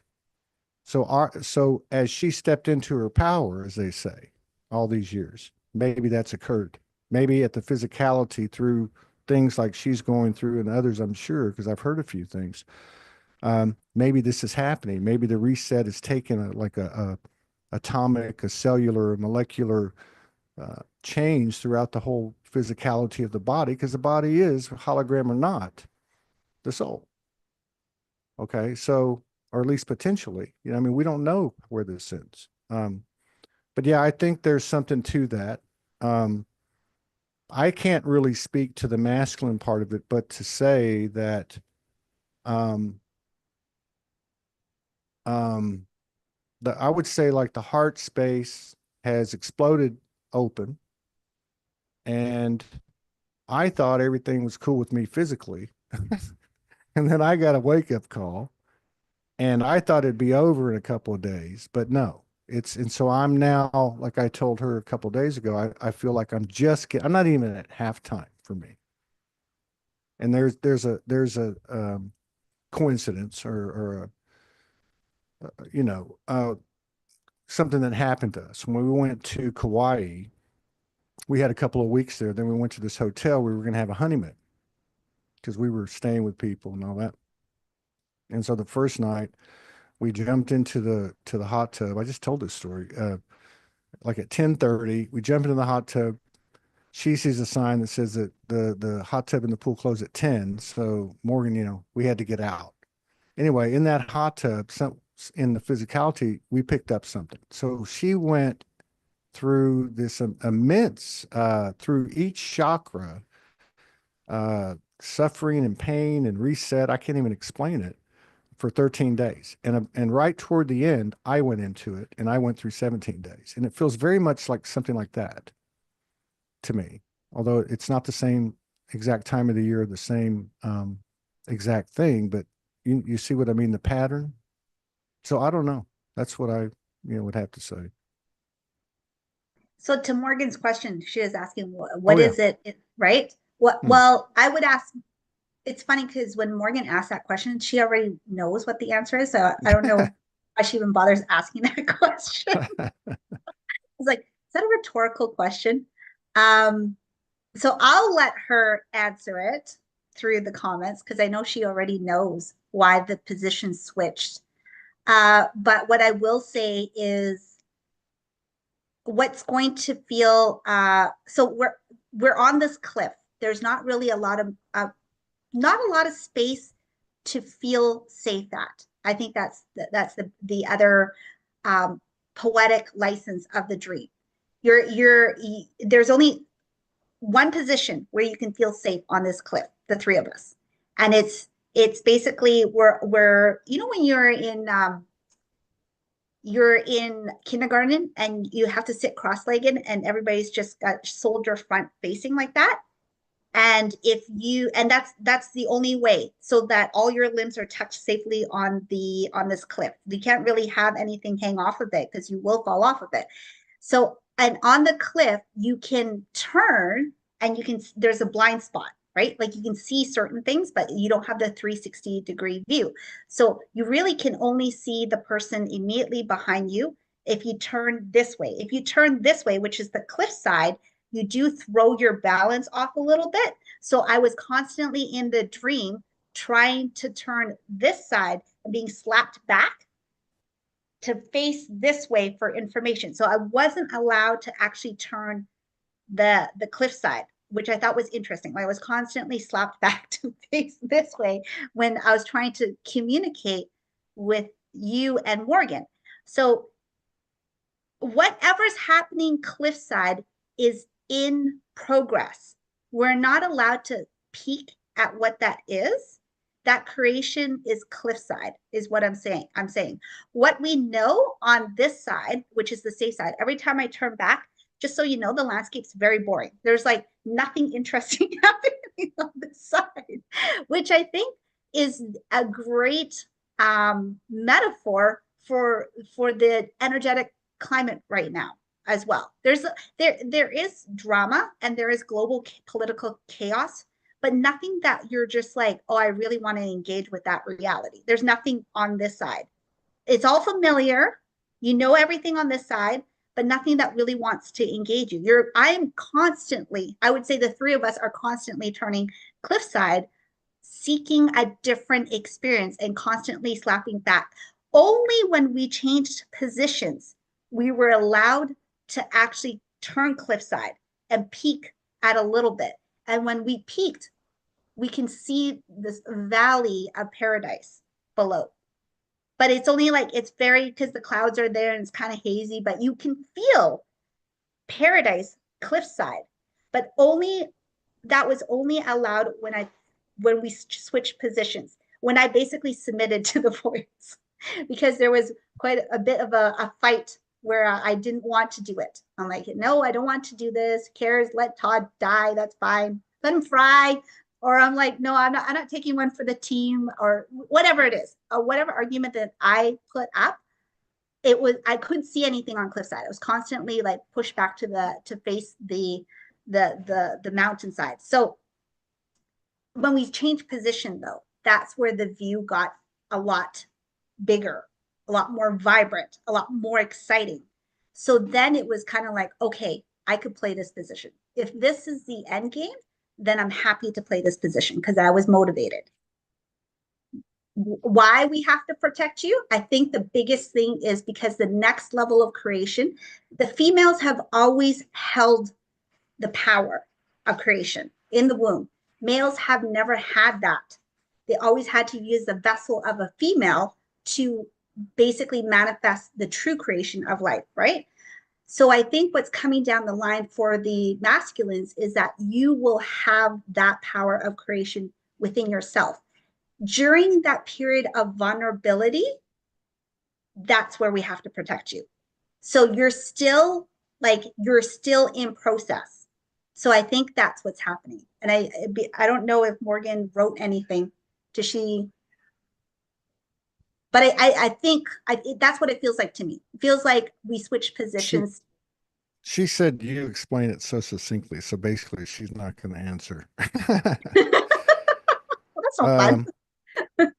So as she stepped into her power, as they say, all these years, maybe that's occurred. Maybe at the physicality through things like she's going through and others, I'm sure, because I've heard a few things. Maybe this is happening. Maybe the reset is taking a atomic, a cellular, a molecular change throughout the whole physicality of the body, because the body is, hologram or not, the soul. Okay, so, or at least potentially, I mean, we don't know where this ends. But yeah, I think there's something to that. Um, I can't really speak to the masculine part of it, but to say that um, um, I would say like the heart space has exploded open, and I thought everything was cool with me physically, and then I got a wake up call, and I thought it'd be over in a couple of days, but no. And so I'm now, like I told her a couple of days ago, I feel like I'm not even at halftime for me. And there's a coincidence or you know, something that happened to us when we went to Kauai. We had a couple of weeks there. Then we went to this hotel. We were going to have a honeymoon because we were staying with people and all that. And so the first night we jumped into the hot tub. I just told this story. Like at 10:30, we jump into the hot tub. She sees a sign that says that the hot tub and the pool close at 10. So Morgan, we had to get out. Anyway, in that hot tub, in the physicality, we picked up something. So she went through this immense, through each chakra, suffering and pain and reset. I can't even explain it for 13 days. And right toward the end, I went into it and I went through 17 days. And it feels very much like something like that to me, although it's not the same exact time of the year, the same exact thing, but you see what I mean, the pattern. So I don't know. That's what I would have to say. So to Morgan's question, she is asking, Oh what yeah. is it, right? What, Hmm. well, I would ask, it's funny because when Morgan asked that question, she already knows what the answer is. So I don't know why she even bothers asking that question. It's like, is that a rhetorical question? Um, so I'll let her answer it through the comments because I know she already knows why the position switched. But what I will say is what's going to feel so we're on this cliff. There's not really a lot of not a lot of space to feel safe at. I think that's the other um, poetic license of the dream. There's only one position where you can feel safe on this cliff, the three of us, and it's basically we're when you're in kindergarten and you have to sit cross-legged and everybody's just got shoulder front facing like that, and if you and that's the only way so that all your limbs are tucked safely on this cliff. You can't really have anything hang off of it because you will fall off of it. So, and on the cliff you can turn and there's a blind spot, right? Like you can see certain things but you don't have the 360-degree view, so you really can only see the person immediately behind you. If you turn this way, which is the cliff side, you do throw your balance off a little bit. So I was constantly in the dream trying to turn this side and being slapped back to face this way for information. So I wasn't allowed to actually turn the cliff side, which I thought was interesting. I was constantly slapped back to face this way when I was trying to communicate with you and Morgan. So whatever's happening cliffside is in progress. We're not allowed to peek at what that is. That creation is cliffside, is what I'm saying. I'm saying what we know on this side, which is the safe side, every time I turn back, just so you know, the landscape's very boring. There's like nothing interesting happening on this side, which I think is a great metaphor for the energetic climate right now as well. There is drama and there is global political chaos, but nothing that you're just like, oh, I really want to engage with that reality. There's nothing on this side. It's all familiar. You know everything on this side, but nothing that really wants to engage you. I am constantly, I would say the three of us are constantly turning cliffside, seeking a different experience and constantly slapping back. Only when we changed positions, we were allowed to actually turn cliffside and peak at a little bit. And when we peaked, we can see this valley of paradise below. But it's only like it's very because the clouds are there and it's kind of hazy, but you can feel paradise cliffside. But only that was only allowed when we switched positions, when I basically submitted to the voice, because there was quite a bit of a fight where I didn't want to do it. I'm like, no, I don't want to do this. Who cares? Let Todd die. That's fine. Let him fry. Or I'm like, no, I'm not taking one for the team or whatever it is, or whatever argument that I put up. It was I couldn't see anything on cliffside. I was constantly like pushed back to face the mountainside. So when we changed position though, that's where the view got a lot bigger, a lot more vibrant, a lot more exciting. So then it was kind of like, okay, I could play this position. If this is the end game, then I'm happy to play this position because I was motivated. Why we have to protect you? I think the biggest thing is because the next level of creation, the females have always held the power of creation in the womb. Males have never had that. They always had to use the vessel of a female to basically manifest the true creation of life, right? So I think what's coming down the line for the masculines is that you will have that power of creation within yourself. During that period of vulnerability, that's where we have to protect you. So you're still in process. So I think that's what's happening. And I don't know if Morgan wrote anything. Does she? But I think that's what it feels like to me. It feels like we switch She positions. she said you explain it so succinctly, so basically she's not going to answer. Well, that's not fun. Um,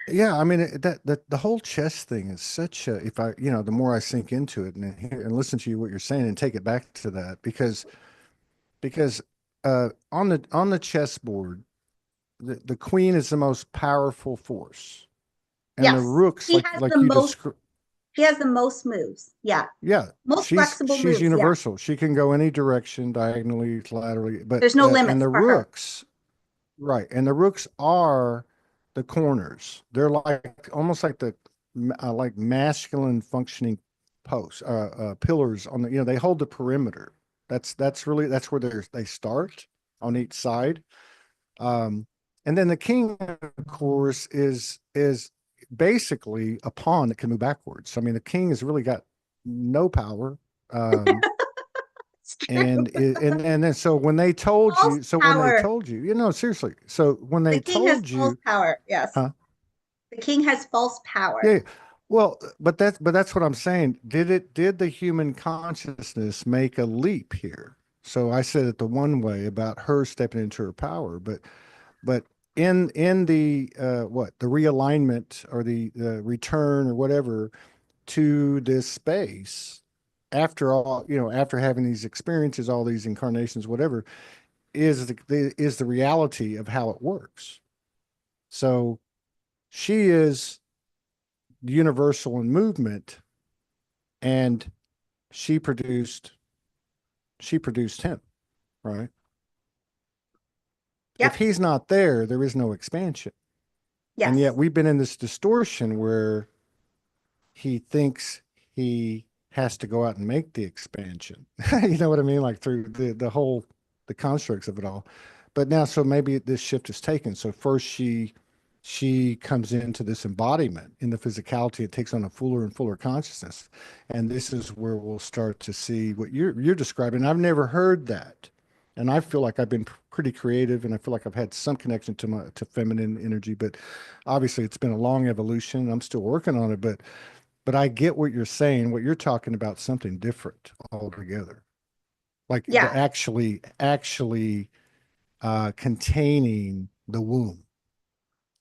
yeah, I mean that the whole chess thing is such a if I the more I sink into it and listen to you what you're saying and take it back to that because on the chessboard the queen is the most powerful force and the Yes, rooks like you describe. he has the most moves. Yeah, Yeah, most flexible she's moves. Yeah, universal. She can go any direction, diagonally, laterally. But there's no and limits the for her. rooks, right? And the rooks are the corners. They're like almost like the like masculine functioning posts, pillars on the. They hold the perimeter. That's where they start on each side. Um, and then the king, of course, is basically a pawn that can move backwards. I mean, the king has really got no power. Um, It's true. and then False so when they power. told you, seriously, so when The they king has told false you, power. Yes, huh? the king has false power. Yeah. Well, but that's what I'm saying. Did the human consciousness make a leap here? So I said it the one way about her stepping into her power, but in the the realignment or the return or whatever to this space after all, after having these experiences, all these incarnations, whatever, is the reality of how it works. So she is universal in movement, and she produced she produced him, right? If Yep. he's not there, there is no expansion. And yet Yes. we've been in this distortion where he thinks he has to go out and make the expansion. You know what I mean? Like through the whole the constructs of it all. But now, so maybe this shift is taken. So first she comes into this embodiment in the physicality. It takes on a fuller and fuller consciousness, and this is where we'll start to see what you're describing. I've never heard that. And I feel like I've been pretty creative, and I feel like I've had some connection to my to feminine energy, but obviously it's been a long evolution. I'm still working on it, but I get what you're saying. What you're talking about, something different altogether. Like the Yeah. actually containing the womb.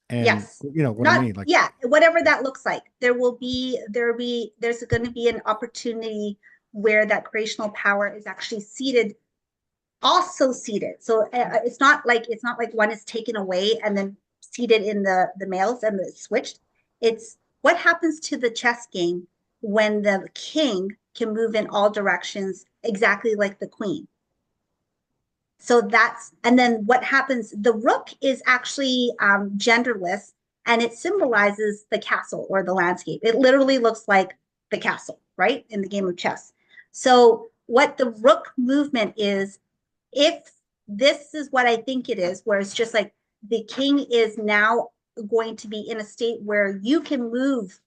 And Yes. you know what I Not, mean? Like, yeah, whatever that looks like. There's going to be an opportunity where that creational power is actually seated, also seated. So it's not like one is taken away and then seated in the males and it's switched. It's what happens to the chess game when the king can move in all directions exactly like the queen. So that's, and then what happens, the rook is actually genderless, and it symbolizes the castle or the landscape. It literally looks like the castle, right, in the game of chess. So what the rook movement is, if this is what I think it is, where it's just like the king is now going to be in a state where you can move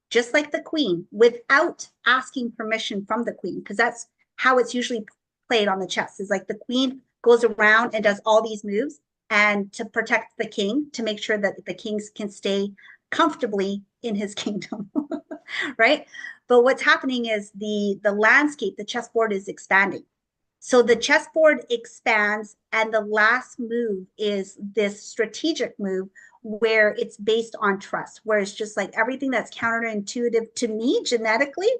just like the queen without asking permission from the queen, because that's how it's usually played on the chess, is like the queen goes around and does all these moves and to protect the king, to make sure that the kings can stay comfortably in his kingdom. Right, but what's happening is the landscape, the chessboard is expanding. So the chessboard expands, and the last move is this strategic move where it's based on trust, where it's just like everything that's counterintuitive to me genetically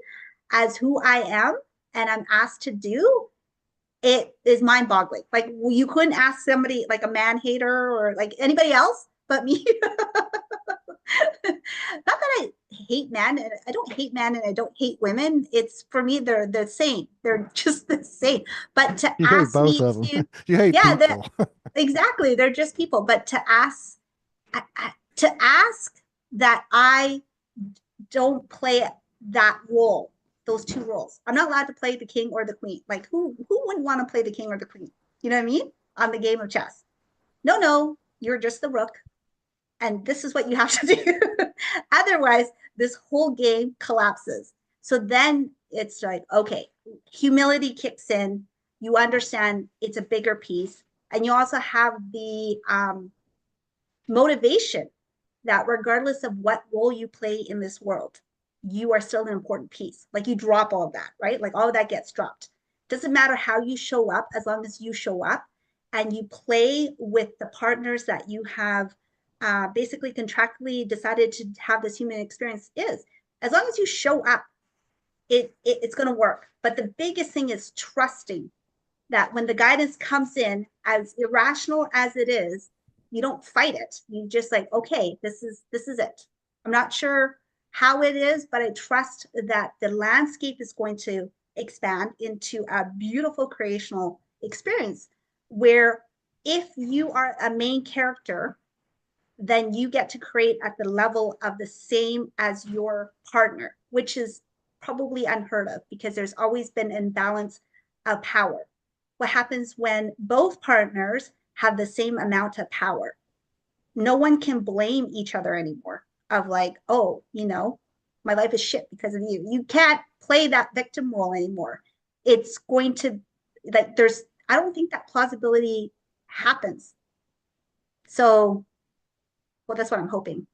as who I am and I'm asked to do, it is mind boggling. Like you couldn't ask somebody like a man hater or like anybody else but me. Not that I hate men, and I don't hate men and I don't hate women. It's for me, they're the same. They're just the same. But to you hate ask both me of them. to, You hate yeah, people. exactly. They're just people. But to ask that I don't play that role, those two roles. I'm not allowed to play the king or the queen. Like who wouldn't want to play the king or the queen? You know what I mean? On the game of chess. No, no, you're just the rook, and this is what you have to do. Otherwise, this whole game collapses. So then it's like, okay, humility kicks in. You understand it's a bigger piece. And you also have the motivation that regardless of what role you play in this world, you are still an important piece. Like you drop all of that, right? Like all of that gets dropped. Doesn't matter how you show up, as long as you show up and you play with the partners that you have basically contractually decided to have this human experience is. As long as you show up, it's going to work. But the biggest thing is trusting that when the guidance comes in, as irrational as it is, you don't fight it. You just like, okay, this is it. I'm not sure how it is, but I trust that the landscape is going to expand into a beautiful creational experience where if you are a main character, then you get to create at the level of the same as your partner, which is probably unheard of because there's always been an imbalance of power. What happens when both partners have the same amount of power? No one can blame each other anymore of like, oh, my life is shit because of you. You can't play that victim role anymore. It's going to, like, I don't think that plausibility happens. So, well, that's what I'm hoping.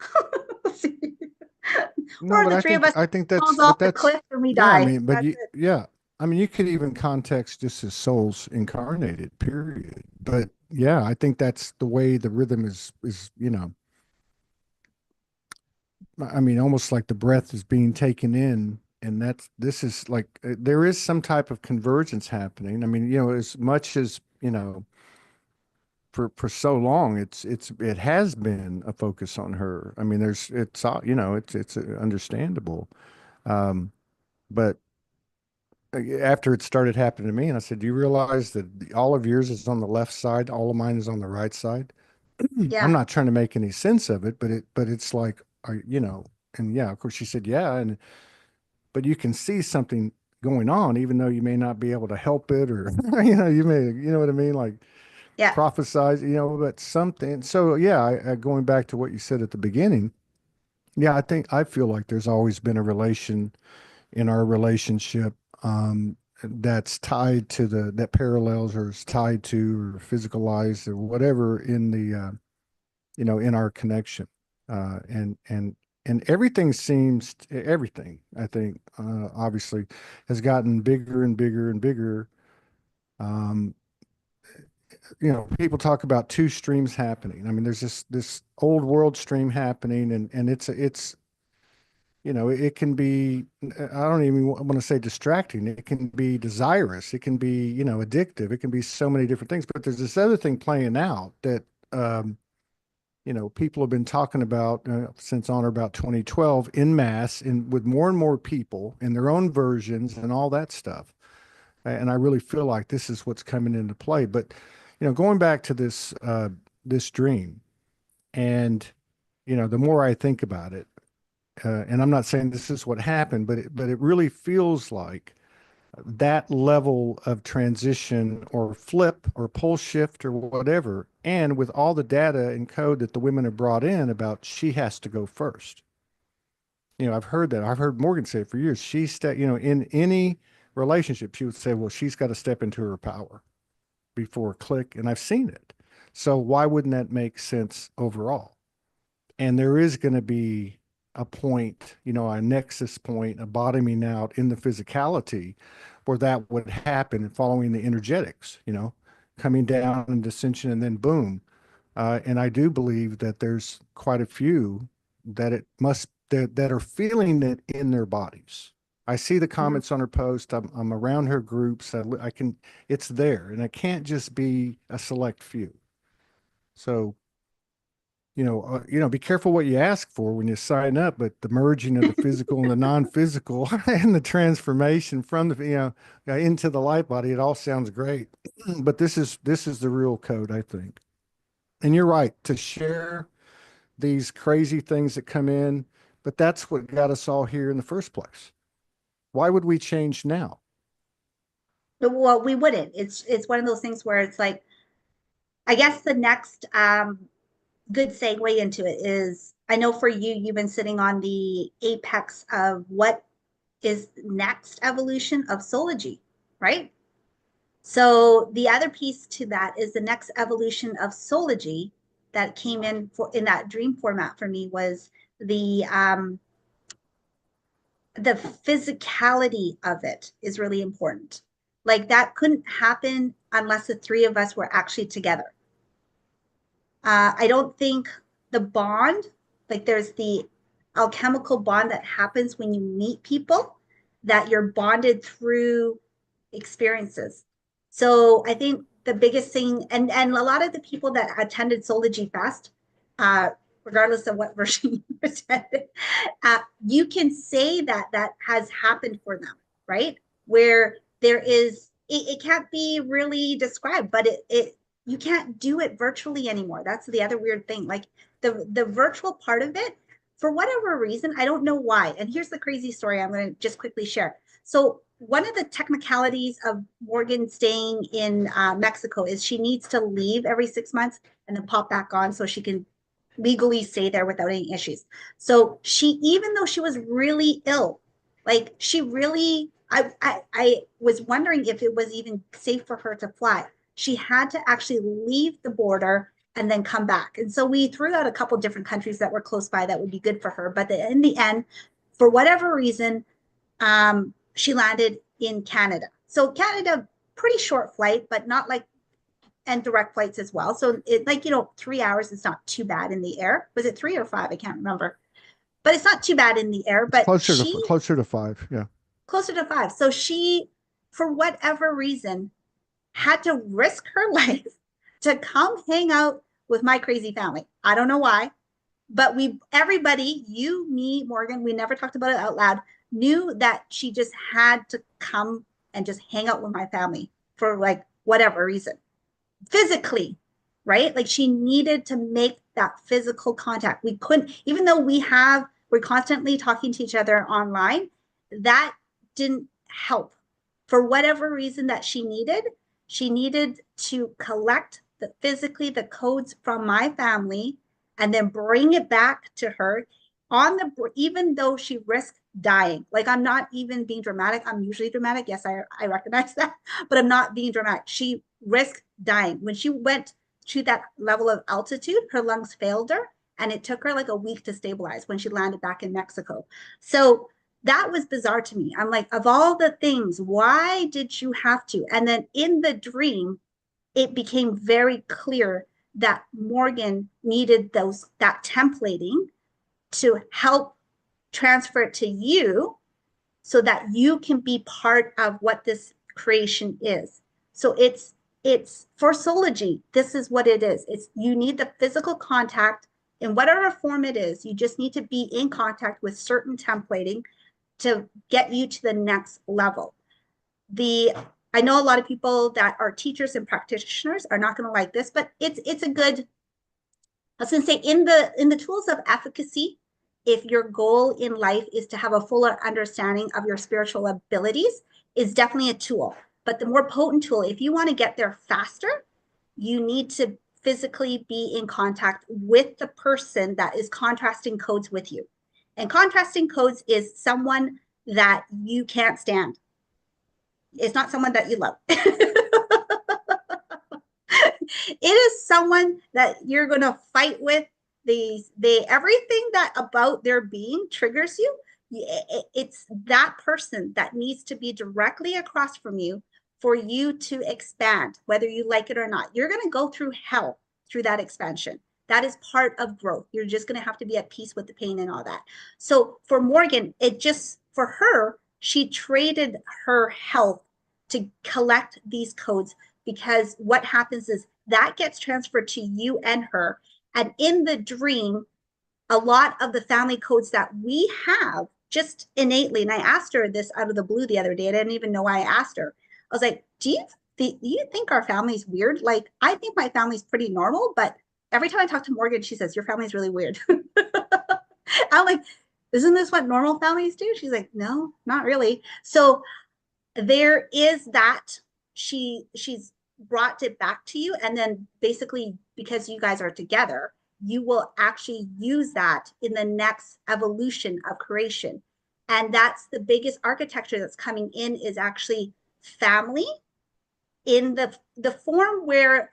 No, Or but the three of us I think falls that's, but off the that's, cliff and we yeah, I die. mean, but That's you, it. yeah, I mean, you could even context just as souls incarnated, period. But yeah, I think that's the way the rhythm is, I mean, almost like the breath is being taken in. And this is like, there is some type of convergence happening. I mean, as much as, for so long, it has been a focus on her. I mean, it's understandable. Um, but after it started happening to me, and I said, "Do you realize that all of yours is on the left side, all of mine is on the right side?" I'm Yeah. not trying to make any sense of it, but it's like, and yeah, of course she said, yeah, and but you can see something going on, even though you may not be able to help it, or you may, you know what I mean, like Yeah. prophesize, but something. So yeah, going back to what you said at the beginning, yeah, I feel like there's always been a relation in our relationship. that's tied to that parallels or is tied to or physicalized or whatever in the in our connection. And everything seems everything I think obviously has gotten bigger and bigger and bigger. Um, People talk about two streams happening. I mean, there's this old world stream happening, and it's it can be, I don't even want to say distracting. It can be desirous. It can be, addictive. It can be so many different things. But there's this other thing playing out that, people have been talking about since on or about 2012 in mass and with more and more people in their own versions and all that stuff. And I really feel like this is what's coming into play. But, going back to this dream and, the more I think about it, and I'm not saying this is what happened, but it really feels like that level of transition or flip or pull shift or whatever, and with all the data and code that the women have brought in about she has to go first. I've heard that. I've heard Morgan say it for years. In any relationship, she would say, well, she's got to step into her power before click, and I've seen it. So why wouldn't that make sense overall? And there is going to be a point, a nexus point, a bottoming out in the physicality where that would happen and following the energetics, coming down in dissension and then boom. And I do believe that there's quite a few that are feeling it in their bodies. I see the Mhm. comments on her post. I'm around her groups. It's there, and it can't just be a select few. So be careful what you ask for when you sign up, but the merging of the physical and the non-physical and the transformation from into the light body, it all sounds great. But this is the real code, I think. And you're right to share these crazy things that come in, but that's what got us all here in the first place. Why would we change now? Well, we wouldn't. It's one of those things where it's like, I guess the next good segue into it is, I know for you, you've been sitting on the apex of what is next evolution of Sology, right? So the other piece to that is the next evolution of Sology that came in that dream format for me was the physicality of it is really important. Like that couldn't happen unless the three of us were actually together. I don't think the bond, like there's the alchemical bond that happens when you meet people, that you're bonded through experiences. So I think the biggest thing, and a lot of the people that attended Sology Fest, uh, regardless of what version you attended, you can say that that has happened for them, right? Where there is, it can't be really described, but it you can't do it virtually anymore. That's the other weird thing. Like the virtual part of it, for whatever reason, I don't know why. And here's the crazy story I'm going to just quickly share. So one of the technicalities of Morgan staying in Mexico is she needs to leave every 6 months and then pop back on so she can legally stay there without any issues. So she, even though she was really ill, like she really, I was wondering if it was even safe for her to fly. She had to actually leave the border and then come back. And so we threw out a couple different countries that were close by that would be good for her. But in the end, for whatever reason, she landed in Canada. So Canada, pretty short flight, but not like, and direct flights as well. So it like, 3 hours is not too bad in the air. Was it 3 or 5? I can't remember. But it's not too bad in the air. It's But closer to 5. Yeah. closer to 5. So she, for whatever reason, had to risk her life to come hang out with my crazy family. I don't know why, but everybody, you, me, Morgan, we never talked about it out loud, knew that she just had to come and just hang out with my family for like whatever reason, physically, right? Like she needed to make that physical contact. We couldn't, even though we're constantly talking to each other online, that didn't help. For whatever reason that she needed to collect physically the codes from my family and then bring it back to her, even though she risked dying. Like, I'm not even being dramatic. I'm usually dramatic. Yes, I recognize that, but I'm not being dramatic. She risked dying. When she went to that level of altitude, her lungs failed her, and it took her like a week to stabilize when she landed back in Mexico. So that was bizarre to me. I'm like, of all the things, why did you have to? And then in the dream, it became very clear that Morgan needed that templating to help transfer it to you so that you can be part of what this creation is. So it's for Soology. This is what it is. It's you need the physical contact in whatever form it is. You just need to be in contact with certain templating to get you to the next level. The I know a lot of people that are teachers and practitioners are not going to like this, but it's a good. I was going to say in the tools of efficacy, if your goal in life is to have a fuller understanding of your spiritual abilities, is definitely a tool. But the more potent tool, if you want to get there faster, you need to physically be in contact with the person that is contrasting codes with you. And contrasting codes is someone that you can't stand. It's not someone that you love. It is someone that you're going to fight with. They everything that about their being triggers you. It's that person that needs to be directly across from you for you to expand, whether you like it or not. You're going to go through hell through that expansion. That is part of growth. You're just going to have to be at peace with the pain and all that. So for Morgan, it just, for her, she traded her health to collect these codes, because what happens is that gets transferred to you and her. And in the dream, a lot of the family codes that we have just innately, and I asked her this out of the blue the other day. I didn't even know why I asked her. I was like, do you think our family's weird? Like, I think my family's pretty normal, but every time I talk to Morgan, she says, your family's really weird. I'm like, isn't this what normal families do? She's like, no, not really. So there is that. She's brought it back to you, and then basically, because you guys are together, you will actually use that in the next evolution of creation. And that's the biggest architecture that's coming in, is actually family in the form where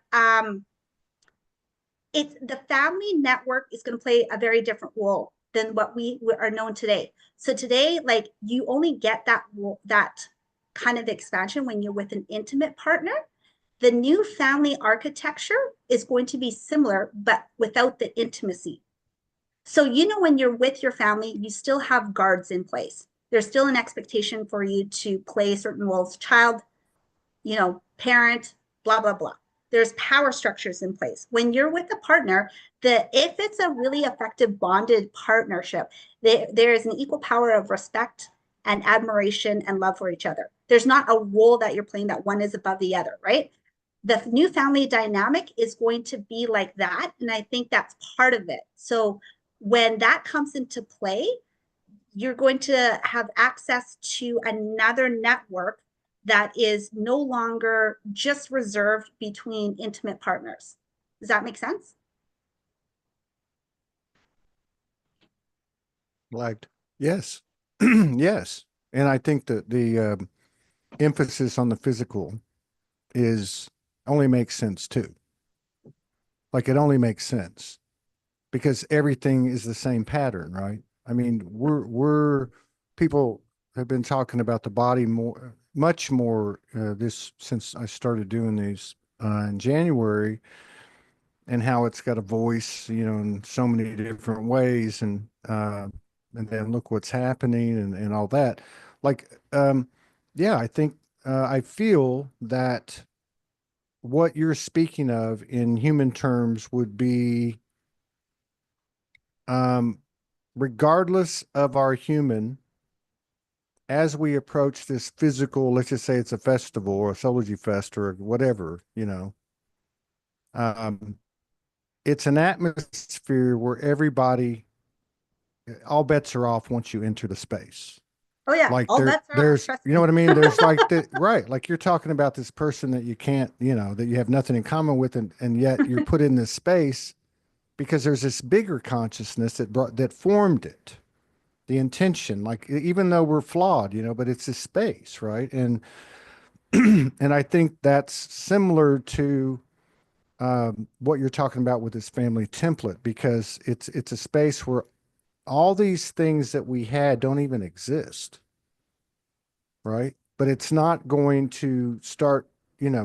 it's the family network is going to play a very different role than what we are known today. So today, like, you only get that kind of expansion when you're with an intimate partner. The new family architecture is going to be similar, but without the intimacy. So, when you're with your family, you still have guards in place. There's still an expectation for you to play certain roles: child, parent, blah, blah, blah. There's power structures in place. When you're with a partner, if it's a really effective bonded partnership, there is an equal power of respect and admiration and love for each other. There's not a role that you're playing that one is above the other, right? The new family dynamic is going to be like that. And I think that's part of it. So when that comes into play, you're going to have access to another network that is no longer just reserved between intimate partners. Does that make sense? Like, yes, yes. And I think that the emphasis on the physical is only makes sense too. Like, it only makes sense because everything is the same pattern, right? I mean, we're people have been talking about the body more, much more this since I started doing these in January, and how it's got a voice, in so many different ways, and then look what's happening and all that. Like, yeah, I think I feel that what you're speaking of in human terms would be, um, regardless of our human, as we approach this physical, let's just say it's a festival or a Sology Fest or whatever, um, it's an atmosphere where everybody, all bets are off once you enter the space. Oh yeah, Like all bets are off. there's, Trust you know me. what I mean? There's like the, right. Like, you're talking about this person that you can't, that you have nothing in common with, and yet you're put in this space because there's this bigger consciousness that formed it. the intention, like even though we're flawed, but it's a space, right? And and I think that's similar to what you're talking about with this family template, because it's a space where all these things that we had don't even exist, right? But it's not going to start,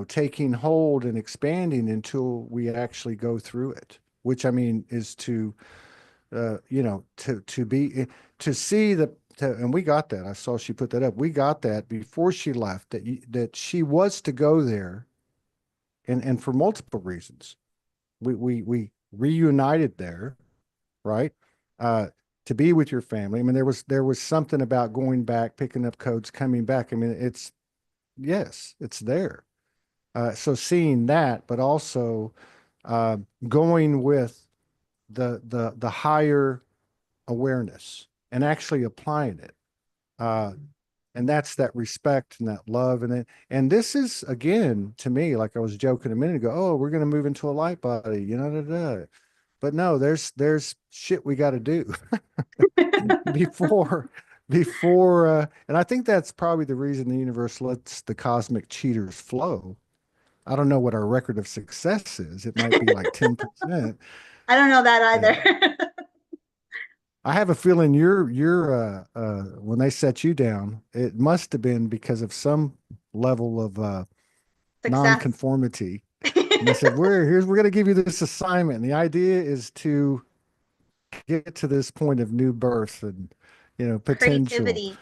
taking hold and expanding until we actually go through it, which I mean is to, to be, to see and we got that. I saw she put that up. We got that before she left, that she was to go there, and for multiple reasons. We reunited there, right? Uh, to be with your family. I mean, there was something about going back, picking up codes, coming back. I mean, yes, it's there. So seeing that, but also uh, going with the higher awareness and actually applying it. Uh, and that's that respect and that love, and this is again to me, like I was joking a minute ago. Oh, we're going to move into a light body, da, da. But no, there's shit we got to do before and I think that's probably the reason the universe lets the cosmic cheaters flow. I don't know what our record of success is. It might be like 10%. I don't know that Yeah. either. I have a feeling when they set you down, it must have been because of some level of Success. nonconformity. And they said, we're going to give you this assignment. And the idea is to get to this point of new birth and, potential. Creativity.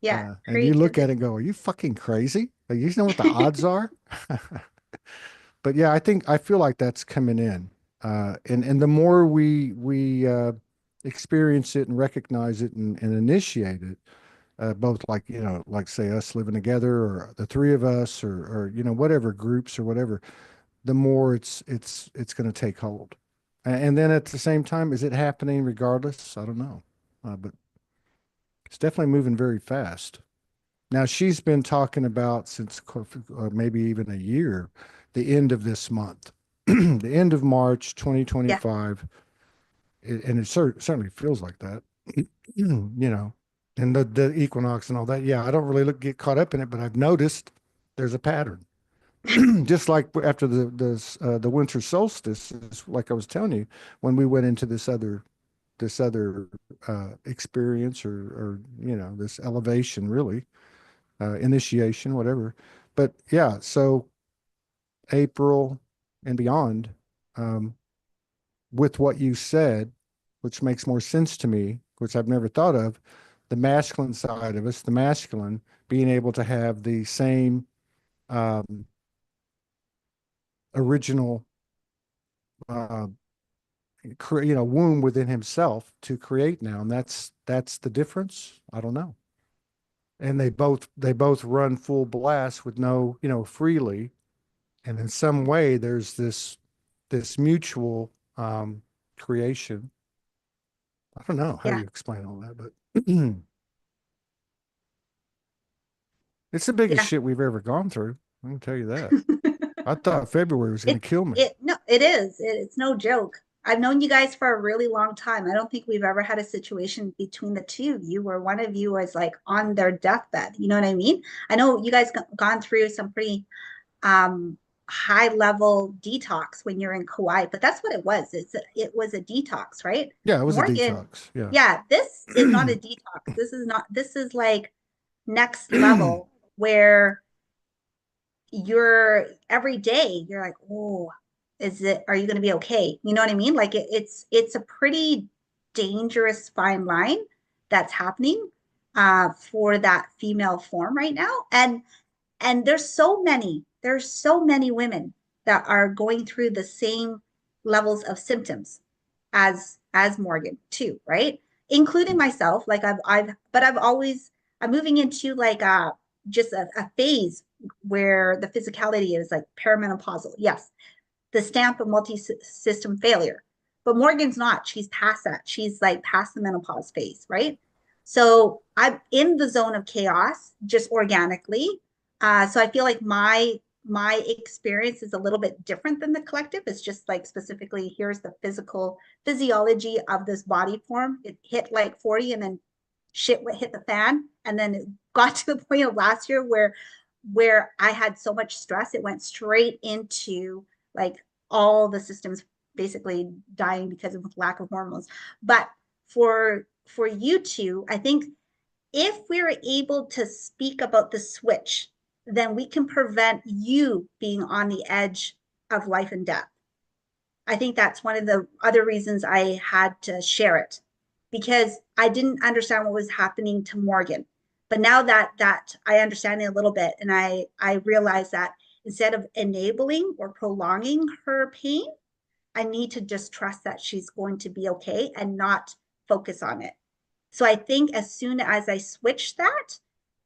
Yeah, And you look at it creativity. and go, are you fucking crazy? Like, you know what the odds are? But yeah, I feel like that's coming in. And the more we experience it and recognize it and initiate it, both like, like say us living together or the three of us or whatever groups or whatever, the more it's going to take hold. And then at the same time, is it happening regardless? I don't know. But it's definitely moving very fast. Now she's been talking about since maybe even a year, the end of this month, the end of March Yeah. 2025, and it certainly feels like that, and the equinox and all that. Yeah, I don't really get caught up in it, but I've noticed there's a pattern. Just like after the winter solstice, like I was telling you, when we went into this other experience or this elevation, really, initiation, whatever. But yeah, so April and beyond, um, with what you said, which makes more sense to me, which I've never thought of, the masculine side of us, the masculine being able to have the same um, original, uh, womb within himself to create now, and that's the difference. I don't know. And they both run full blast with no, freely, and in some way there's this mutual creation. I don't know how Yeah. you explain all that, but it's the biggest Yeah. shit we've ever gone through. I can tell you that. I thought February was going to It's kill me. it no, it is. It's no joke. I've known you guys for a really long time. I don't think we've ever had a situation between the two of you where one of you was like on their deathbed. You know what I mean? I know you guys gone through some pretty um high level detox when you're in Kauai, but that's what it was. It was a detox, right? Yeah, it was a Morgan, detox. Yeah. yeah, this is not a detox. This is like next level where you're every day you're like, oh, are you going to be okay? You know what I mean? Like it's a pretty dangerous fine line that's happening for that female form right now. And there's so many women that are going through the same levels of symptoms as Morgan too, right? Including myself. Like but I've always, I'm moving into like just a phase where the physicality is like perimenopausal. Yes, the stamp of multi-system failure. But Morgan's not. She's past that. She's like past the menopause phase, right? So I'm in the zone of chaos just organically. So I feel like my experience is a little bit different than the collective. It's just like specifically here's the physiology of this body form. It hit like 40 and then shit hit the fan. And then it got to the point of last year where I had so much stress, it went straight into like all the systems basically dying because of lack of hormones. But for you two, I think if we're able to speak about the switch, then we can prevent you being on the edge of life and death. I think that's one of the other reasons I had to share it because I didn't understand what was happening to Morgan. But now that I understand it a little bit and I realize that instead of enabling or prolonging her pain, I need to just trust that she's going to be okay and not focus on it. So I think as soon as I switch that,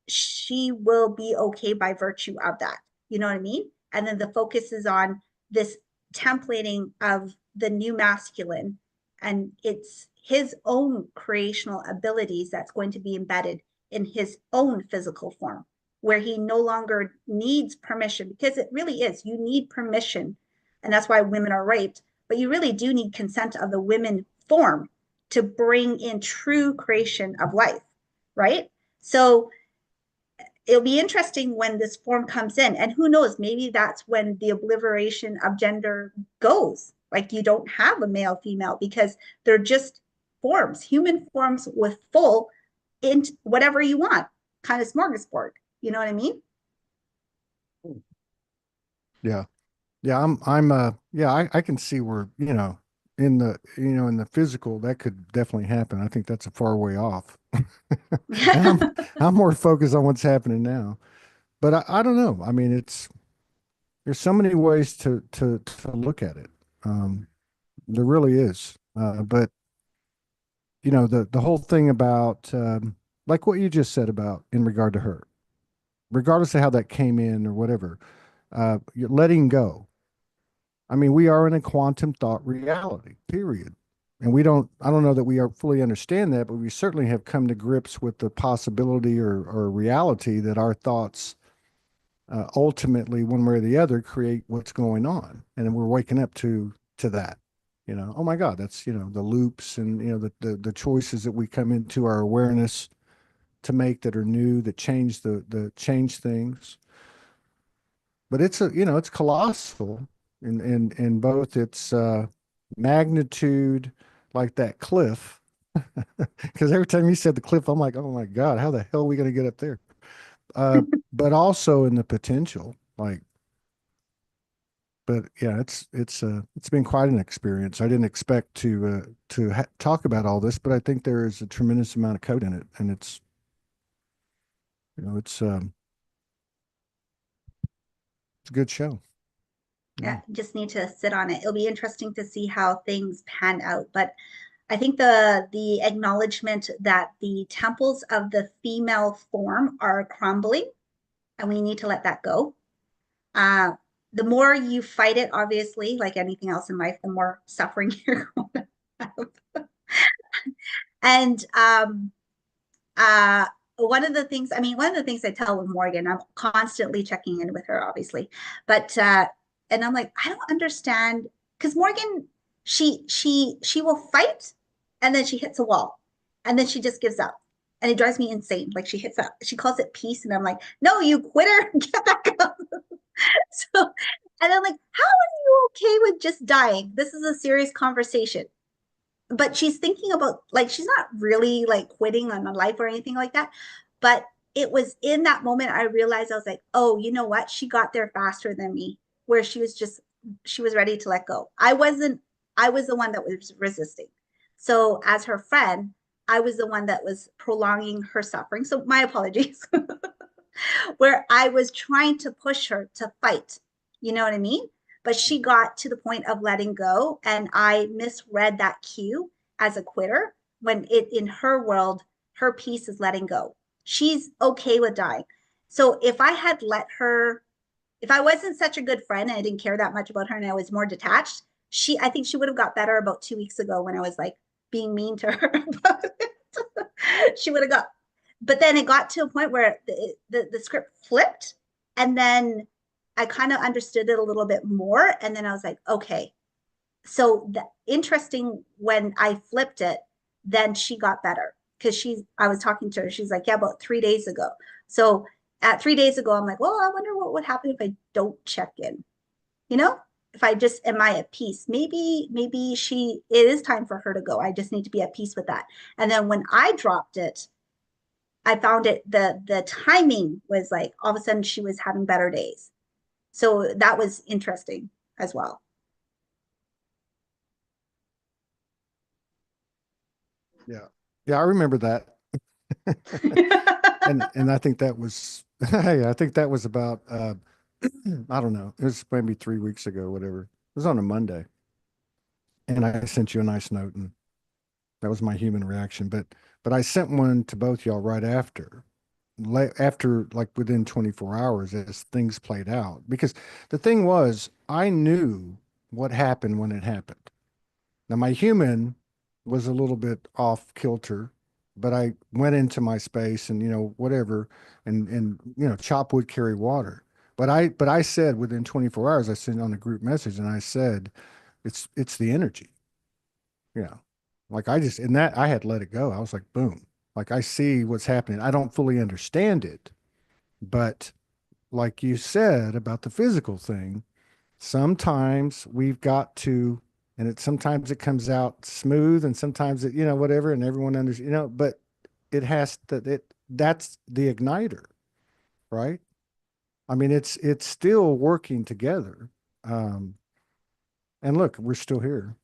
she will be okay by virtue of that. You know what I mean? And then the focus is on this templating of the new masculine, and it's his own creational abilities that's going to be embedded in his own physical form, where he no longer needs permission, because it really is, you need permission. And that's why women are raped, but you really do need consent of the women form to bring in true creation of life, right? So it'll be interesting when this form comes in, and who knows, maybe that's when the obliteration of gender goes. Like you don't have a male female because they're just forms, human forms with full into whatever you want, kind of smorgasbord. You know what I mean? Yeah. Yeah, yeah, I can see where, in the physical that could definitely happen. I think that's a far way off. And I'm more focused on what's happening now. But I don't know. I mean, there's so many ways to look at it. Um, there really is. But the whole thing about like what you just said about in regard to her, regardless of how that came in or whatever, you're letting go. I mean, we are in a quantum thought reality, period. And I don't know that we are fully understand that, but we certainly have come to grips with the possibility or reality that our thoughts ultimately, one way or the other, create what's going on. And then we're waking up to that. Oh my God, that's, the loops and, the choices that we come into our awareness to make that are new, that change things. But it's colossal in both its magnitude, like that cliff. Because every time you said the cliff, I'm like, oh my God, how the hell are we going to get up there? Uh, but also in the potential, like, but yeah, it's been quite an experience. I didn't expect to talk about all this, but I think there is a tremendous amount of code in it, and it's a good show. Yeah. Yeah, just need to sit on it. It'll be interesting to see how things pan out. But I think the acknowledgement that the temples of the female form are crumbling, and we need to let that go. Uh, the more you fight it, obviously, like anything else in life, the more suffering you're going to have. And uh, one of the things I tell with Morgan, I'm constantly checking in with her, obviously, but and I'm like, I don't understand because Morgan, she will fight, and then she hits a wall, and then she just gives up, and it drives me insane. Like she hits up, she calls it peace, and I'm like, no, you quitter, get back up. So, and I'm like, how are you okay with just dying? This is a serious conversation, but she's thinking about like she's not really like quitting on life or anything like that. But it was in that moment I realized I was like, oh, you know what? She got there faster than me, where she was ready to let go. I wasn't, I was the one that was resisting. So as her friend, I was the one that was prolonging her suffering. So my apologies. Where I was trying to push her to fight. You know what I mean? But she got to the point of letting go, and I misread that cue as a quitter when it in her world, her piece is letting go. She's okay with dying. So if I had let her, if I wasn't such a good friend and I didn't care that much about her and I was more detached, I think she would have got better about 2 weeks ago when I was like being mean to her about it. She would have got, but then it got to a point where the script flipped, and then I kind of understood it a little bit more, and then I was like, okay, so the interesting when I flipped it, then she got better. because I was talking to her. She's like, yeah, about 3 days ago. So at 3 days ago, I'm like, well, I wonder what would happen if I don't check in, you know? If I just, am I at peace? Maybe it is time for her to go. I just need to be at peace with that. And then when I dropped it, I found the timing was like all of a sudden she was having better days. So that was interesting as well. Yeah. Yeah, I remember that. And I think that was hey, I think that was about I don't know. It was maybe 3 weeks ago, whatever. It was on a Monday. And I sent you a nice note, and that was my human reaction. But I sent one to both y'all right after. After like within 24 hours as things played out. Because the thing was, I knew what happened when it happened. Now, my human was a little bit off kilter, but I went into my space and, whatever, and chop wood, carry water. But I said within 24 hours, I sent on a group message and I said, it's the energy, you know, like I just, and that I had let it go. I was like, boom, like I see what's happening. I don't fully understand it, but like you said about the physical thing, sometimes we've got to, and sometimes it comes out smooth and sometimes it, whatever, and everyone understands, but it has to, that's the igniter, right? I mean, it's still working together. Um, and look, we're still here.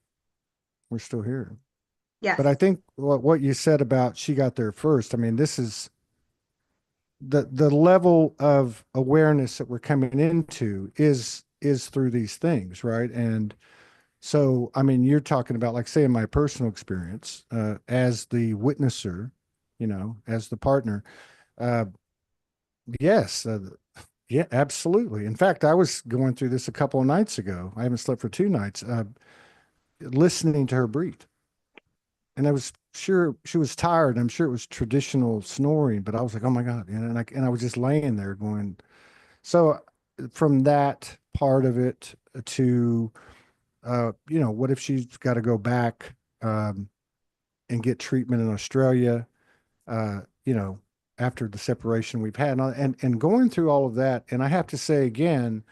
We're still here. But I Yes. think what you said about she got there first, I mean, this is the level of awareness that we're coming into is through these things, right? And so, I mean, you're talking about, like, say, in my personal experience, as the witnesser, as the partner, uh, yes, yeah, absolutely. In fact, I was going through this a couple of nights ago. I haven't slept for 2 nights, listening to her breathe. And I was sure she was tired. I'm sure it was traditional snoring, but I was like, oh my God. And I was just laying there going, so from that part of it to, what if she's got to go back, um, and get treatment in Australia, uh, you know, after the separation we've had, and going through all of that. And I have to say again,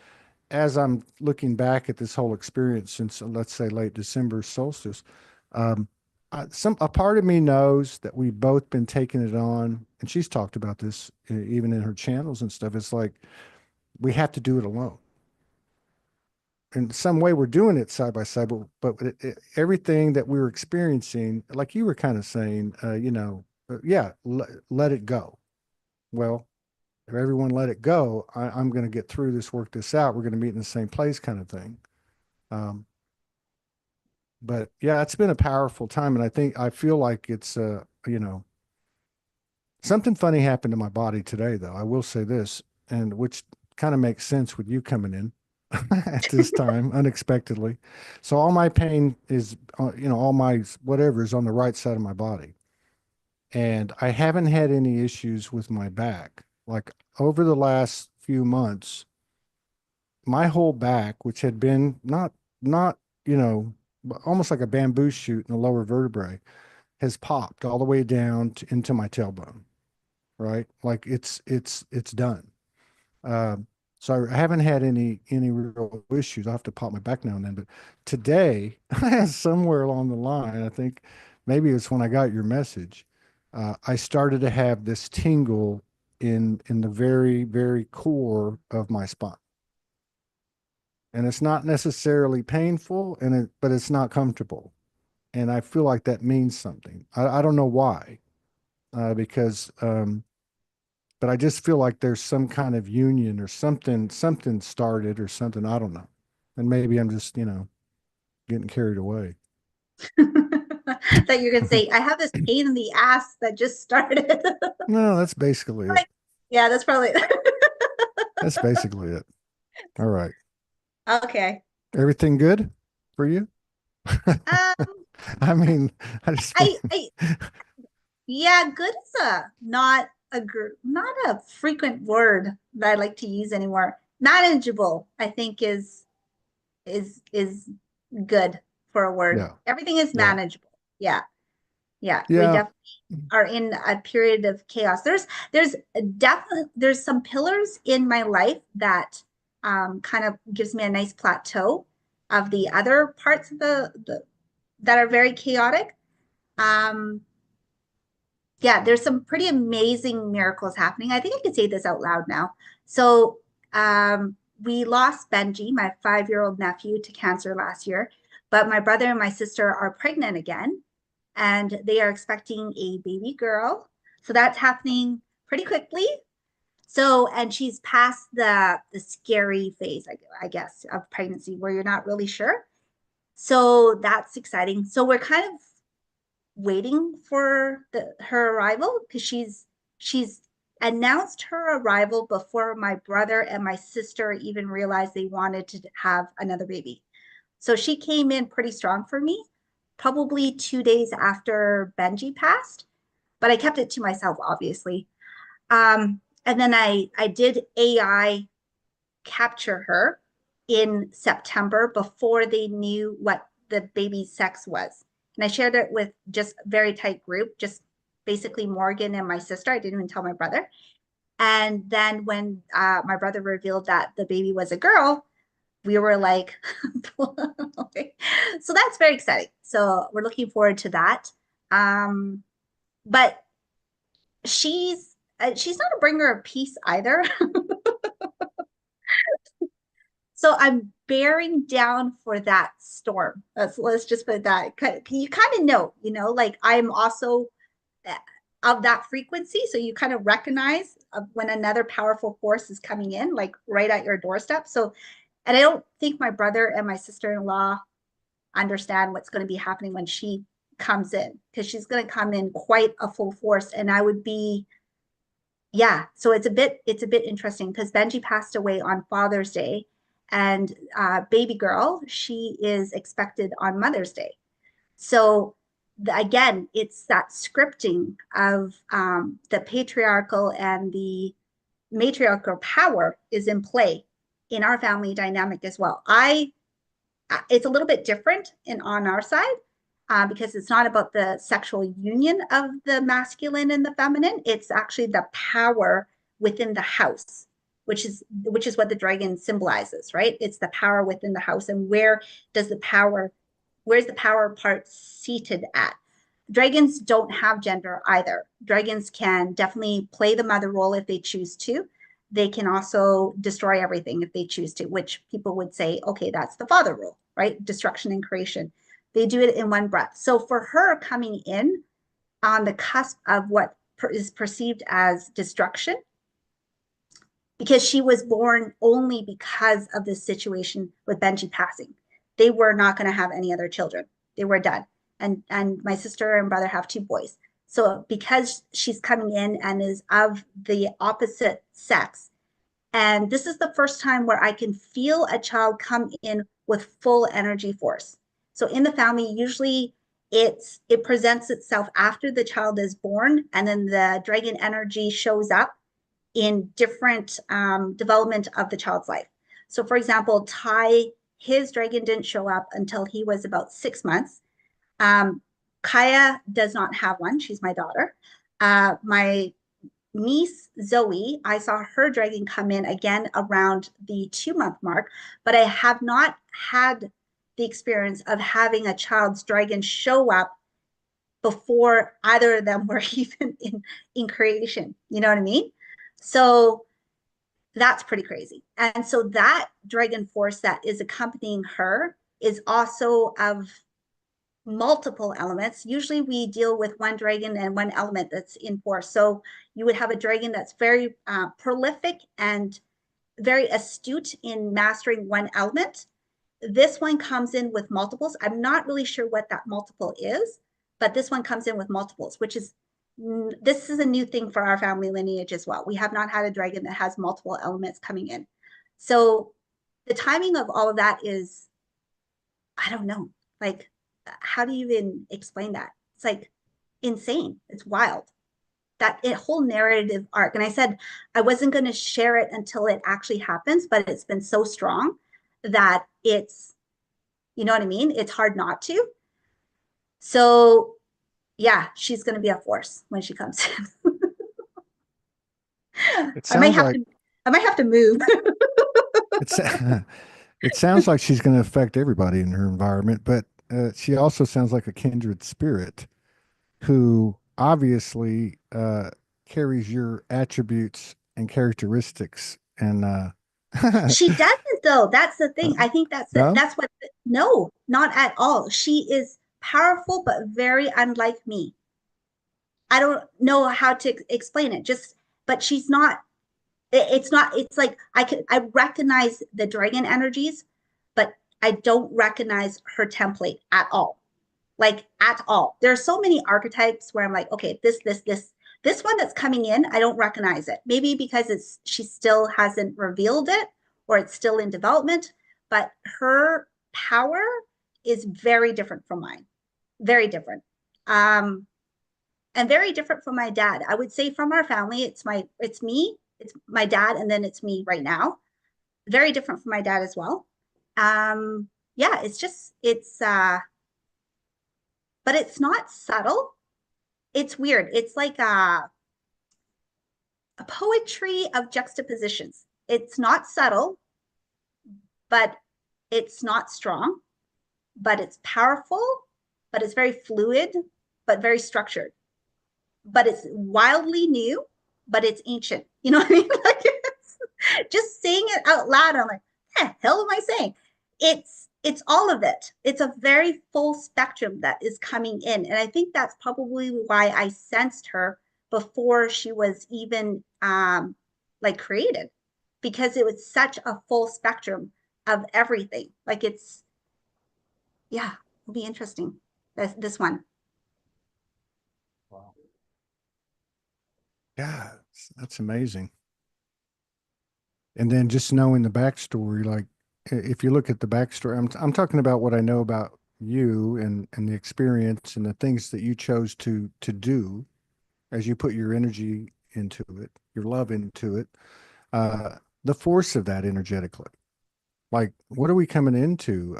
as I'm looking back at this whole experience since, let's say, late December solstice, um, a part of me knows that we've both been taking it on, and she's talked about this even in her channels and stuff. It's like we have to do it alone. In some way, we're doing it side by side, but everything that we were experiencing, like you were kind of saying, yeah, let it go. Well, if everyone let it go, I'm going to get through this, work this out. We're going to meet in the same place, kind of thing. Um, but yeah, it's been a powerful time, and I feel like it's something funny happened to my body today, though. I will say this, and which kind of makes sense with you coming in at this time unexpectedly. So all my pain is, all my whatever is on the right side of my body, and I haven't had any issues with my back. Like over the last few months, my whole back, which had been not you know almost like a bamboo shoot in the lower vertebrae, has popped all the way down into my tailbone. Right, like it's done. Um, so I haven't had any real issues. I have to pop my back now and then, but today, somewhere along the line, I think maybe it's when I got your message, I started to have this tingle in the very, very core of my spine. And it's not necessarily painful, but it's not comfortable. And I feel like that means something. I don't know why, because but I just feel like there's some kind of union or something started or something. I don't know. And maybe I'm just, getting carried away. That you're gonna say, I have this pain in the ass that just started. No, that's basically it. Like, yeah, that's probably That's basically it. All right. okay. Everything good for you? Um, I mean, I just feel, I yeah, good is not a frequent word that I like to use anymore. Manageable, I think is good for a word. yeah, Everything is yeah, manageable. Yeah. Yeah, we Yeah. definitely are in a period of chaos. There's definitely there's some pillars in my life that kind of gives me a nice plateau of the other parts of the that are very chaotic. Um, yeah, there's some pretty amazing miracles happening. I think I could say this out loud now. So, we lost Benji, my 5-year-old nephew, to cancer last year, but my brother and my sister are pregnant again, and they are expecting a baby girl. So that's happening pretty quickly. So, and she's past the scary phase, I guess, of pregnancy where you're not really sure. So that's exciting. So we're kind of waiting for her arrival because she's announced her arrival before my brother and my sister even realized they wanted to have another baby. So she came in pretty strong for me, probably 2 days after Benji passed, but I kept it to myself, obviously. And then I did AI capture her in September before they knew what the baby's sex was. And I shared it with just a very tight group, just basically Morgan and my sister. I didn't even tell my brother. And then when my brother revealed that the baby was a girl, we were like, okay. So that's very exciting. So we're looking forward to that. Um, but she's not a bringer of peace either. So I'm bearing down for that storm. Let's just put that. You kind of know, like I'm also uh, of that frequency. So you kind of recognize when another powerful force is coming in, like right at your doorstep. So, and I don't think my brother and my sister-in-law understand what's going to be happening when she comes in, because she's going to come in quite a full force. And I would be, yeah, so it's a bit interesting because Benji passed away on Father's Day, and baby girl, she is expected on Mother's Day. So again, it's that scripting of the patriarchal and the matriarchal power is in play in our family dynamic as well. It's a little bit different in on our side, because it's not about the sexual union of the masculine and the feminine. It's actually the power within the house, which is what the dragon symbolizes, right? It's the power within the house, and does the power where's the power part seated at? Dragons don't have gender either. Dragons can definitely play the mother role if they choose to. They can also destroy everything if they choose to, which people would say, okay, that's the father role, right? Destruction and creation. They do it in one breath. So for her coming in on the cusp of what is perceived as destruction, because she was born only because of this situation with Benji passing. They were not going to have any other children. They were done. And my sister and brother have 2 boys. So because she's coming in and is of the opposite sex, and this is the first time where I can feel a child come in with full energy force. So in the family, usually it presents itself after the child is born, and then the dragon energy shows up in different development of the child's life. So, for example, Ty, his dragon didn't show up until he was about 6 months. Um, Kaya does not have one. She's my daughter. My niece Zoe, I saw her dragon come in again around the 2 month mark, but I have not had the experience of having a child's dragon show up before either of them were even in creation. You know what I mean? So that's pretty crazy. And so that dragon force that is accompanying her is also of multiple elements. Usually we deal with one dragon and one element that's in force. So you would have a dragon that's very prolific and very astute in mastering one element. This one comes in with multiples. I'm not really sure what that multiple is, but this one comes in with multiples, which is this is a new thing for our family lineage as well. We have not had a dragon that has multiple elements coming in. So the timing of all of that is, I don't know, like, how do you even explain that? It's like insane. It's wild. That whole narrative arc. And I said I wasn't going to share it until it actually happens, but it's been so strong that you know what I mean? It's hard not to. So Yeah, she's going to be a force when she comes in. It I might sounds have like to I might have to move. it's it sounds like she's going to affect everybody in her environment, but she also sounds like a kindred spirit who obviously carries your attributes and characteristics. And She doesn't though. That's the thing. I think no, that's what no, not at all. She is powerful but very unlike me. I don't know how to explain it. Just but she's not it's not it's like I recognize the dragon energies, but I don't recognize her template at all. Like at all. There are so many archetypes where I'm like, okay, this one that's coming in, I don't recognize it. Maybe because it's she still hasn't revealed it or it's still in development, but her power is very different from mine. Very different. Um, and very different from my dad. I would say from our family, it's me, it's my dad, and then it's me right now. Very different from my dad as well. Yeah, it's just but it's not subtle. It's weird. It's like a poetry of juxtapositions. It's not subtle, but it's not strong, but it's powerful, but it's very fluid, but very structured. But it's wildly new, but it's ancient. You know what I mean? Like it's, just saying it out loud, I'm like, the hell am I saying? It's all of it. It's a very full spectrum that is coming in. And I think that's probably why I sensed her before she was even like created, because it was such a full spectrum of everything. Like it's yeah, it'll be interesting. This one. wow. Yeah, that's amazing. And then just knowing the backstory, like if you look at the backstory, I'm talking about what I know about you and the experience and the things that you chose to do as you put your energy into it, your love into it, the force of that energetically. Like, what are we coming into?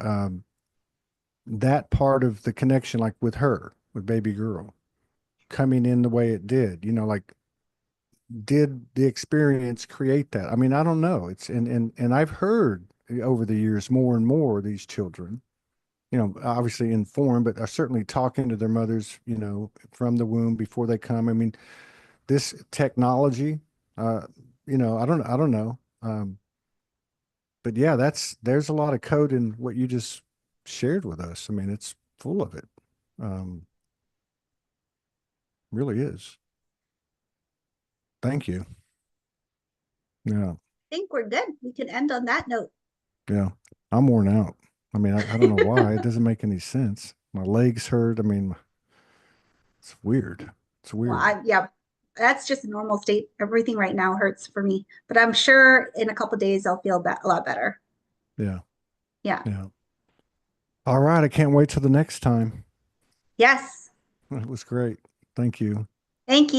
That part of the connection, like with her, with baby girl, coming in the way it did, like did the experience create that? I mean, I don't know. It's and I've heard over the years more and more these children, obviously informed, but are certainly talking to their mothers, from the womb before they come. I mean, this technology, uh, I don't know. But yeah, there's a lot of code in what you just shared with us. I mean, it's full of it. Um, really is. Thank you. Yeah. I think we're good. We can end on that note. Yeah. I'm worn out. I mean, I don't know why. It doesn't make any sense. My legs hurt. I mean, it's weird. It's Well, weird. yeah, that's just a normal state. Everything right now hurts for me, but I'm sure in a couple days I'll feel a lot better. Yeah. Yeah. Yeah. All right. I can't wait till the next time. Yes. It was great. Thank you. Thank you.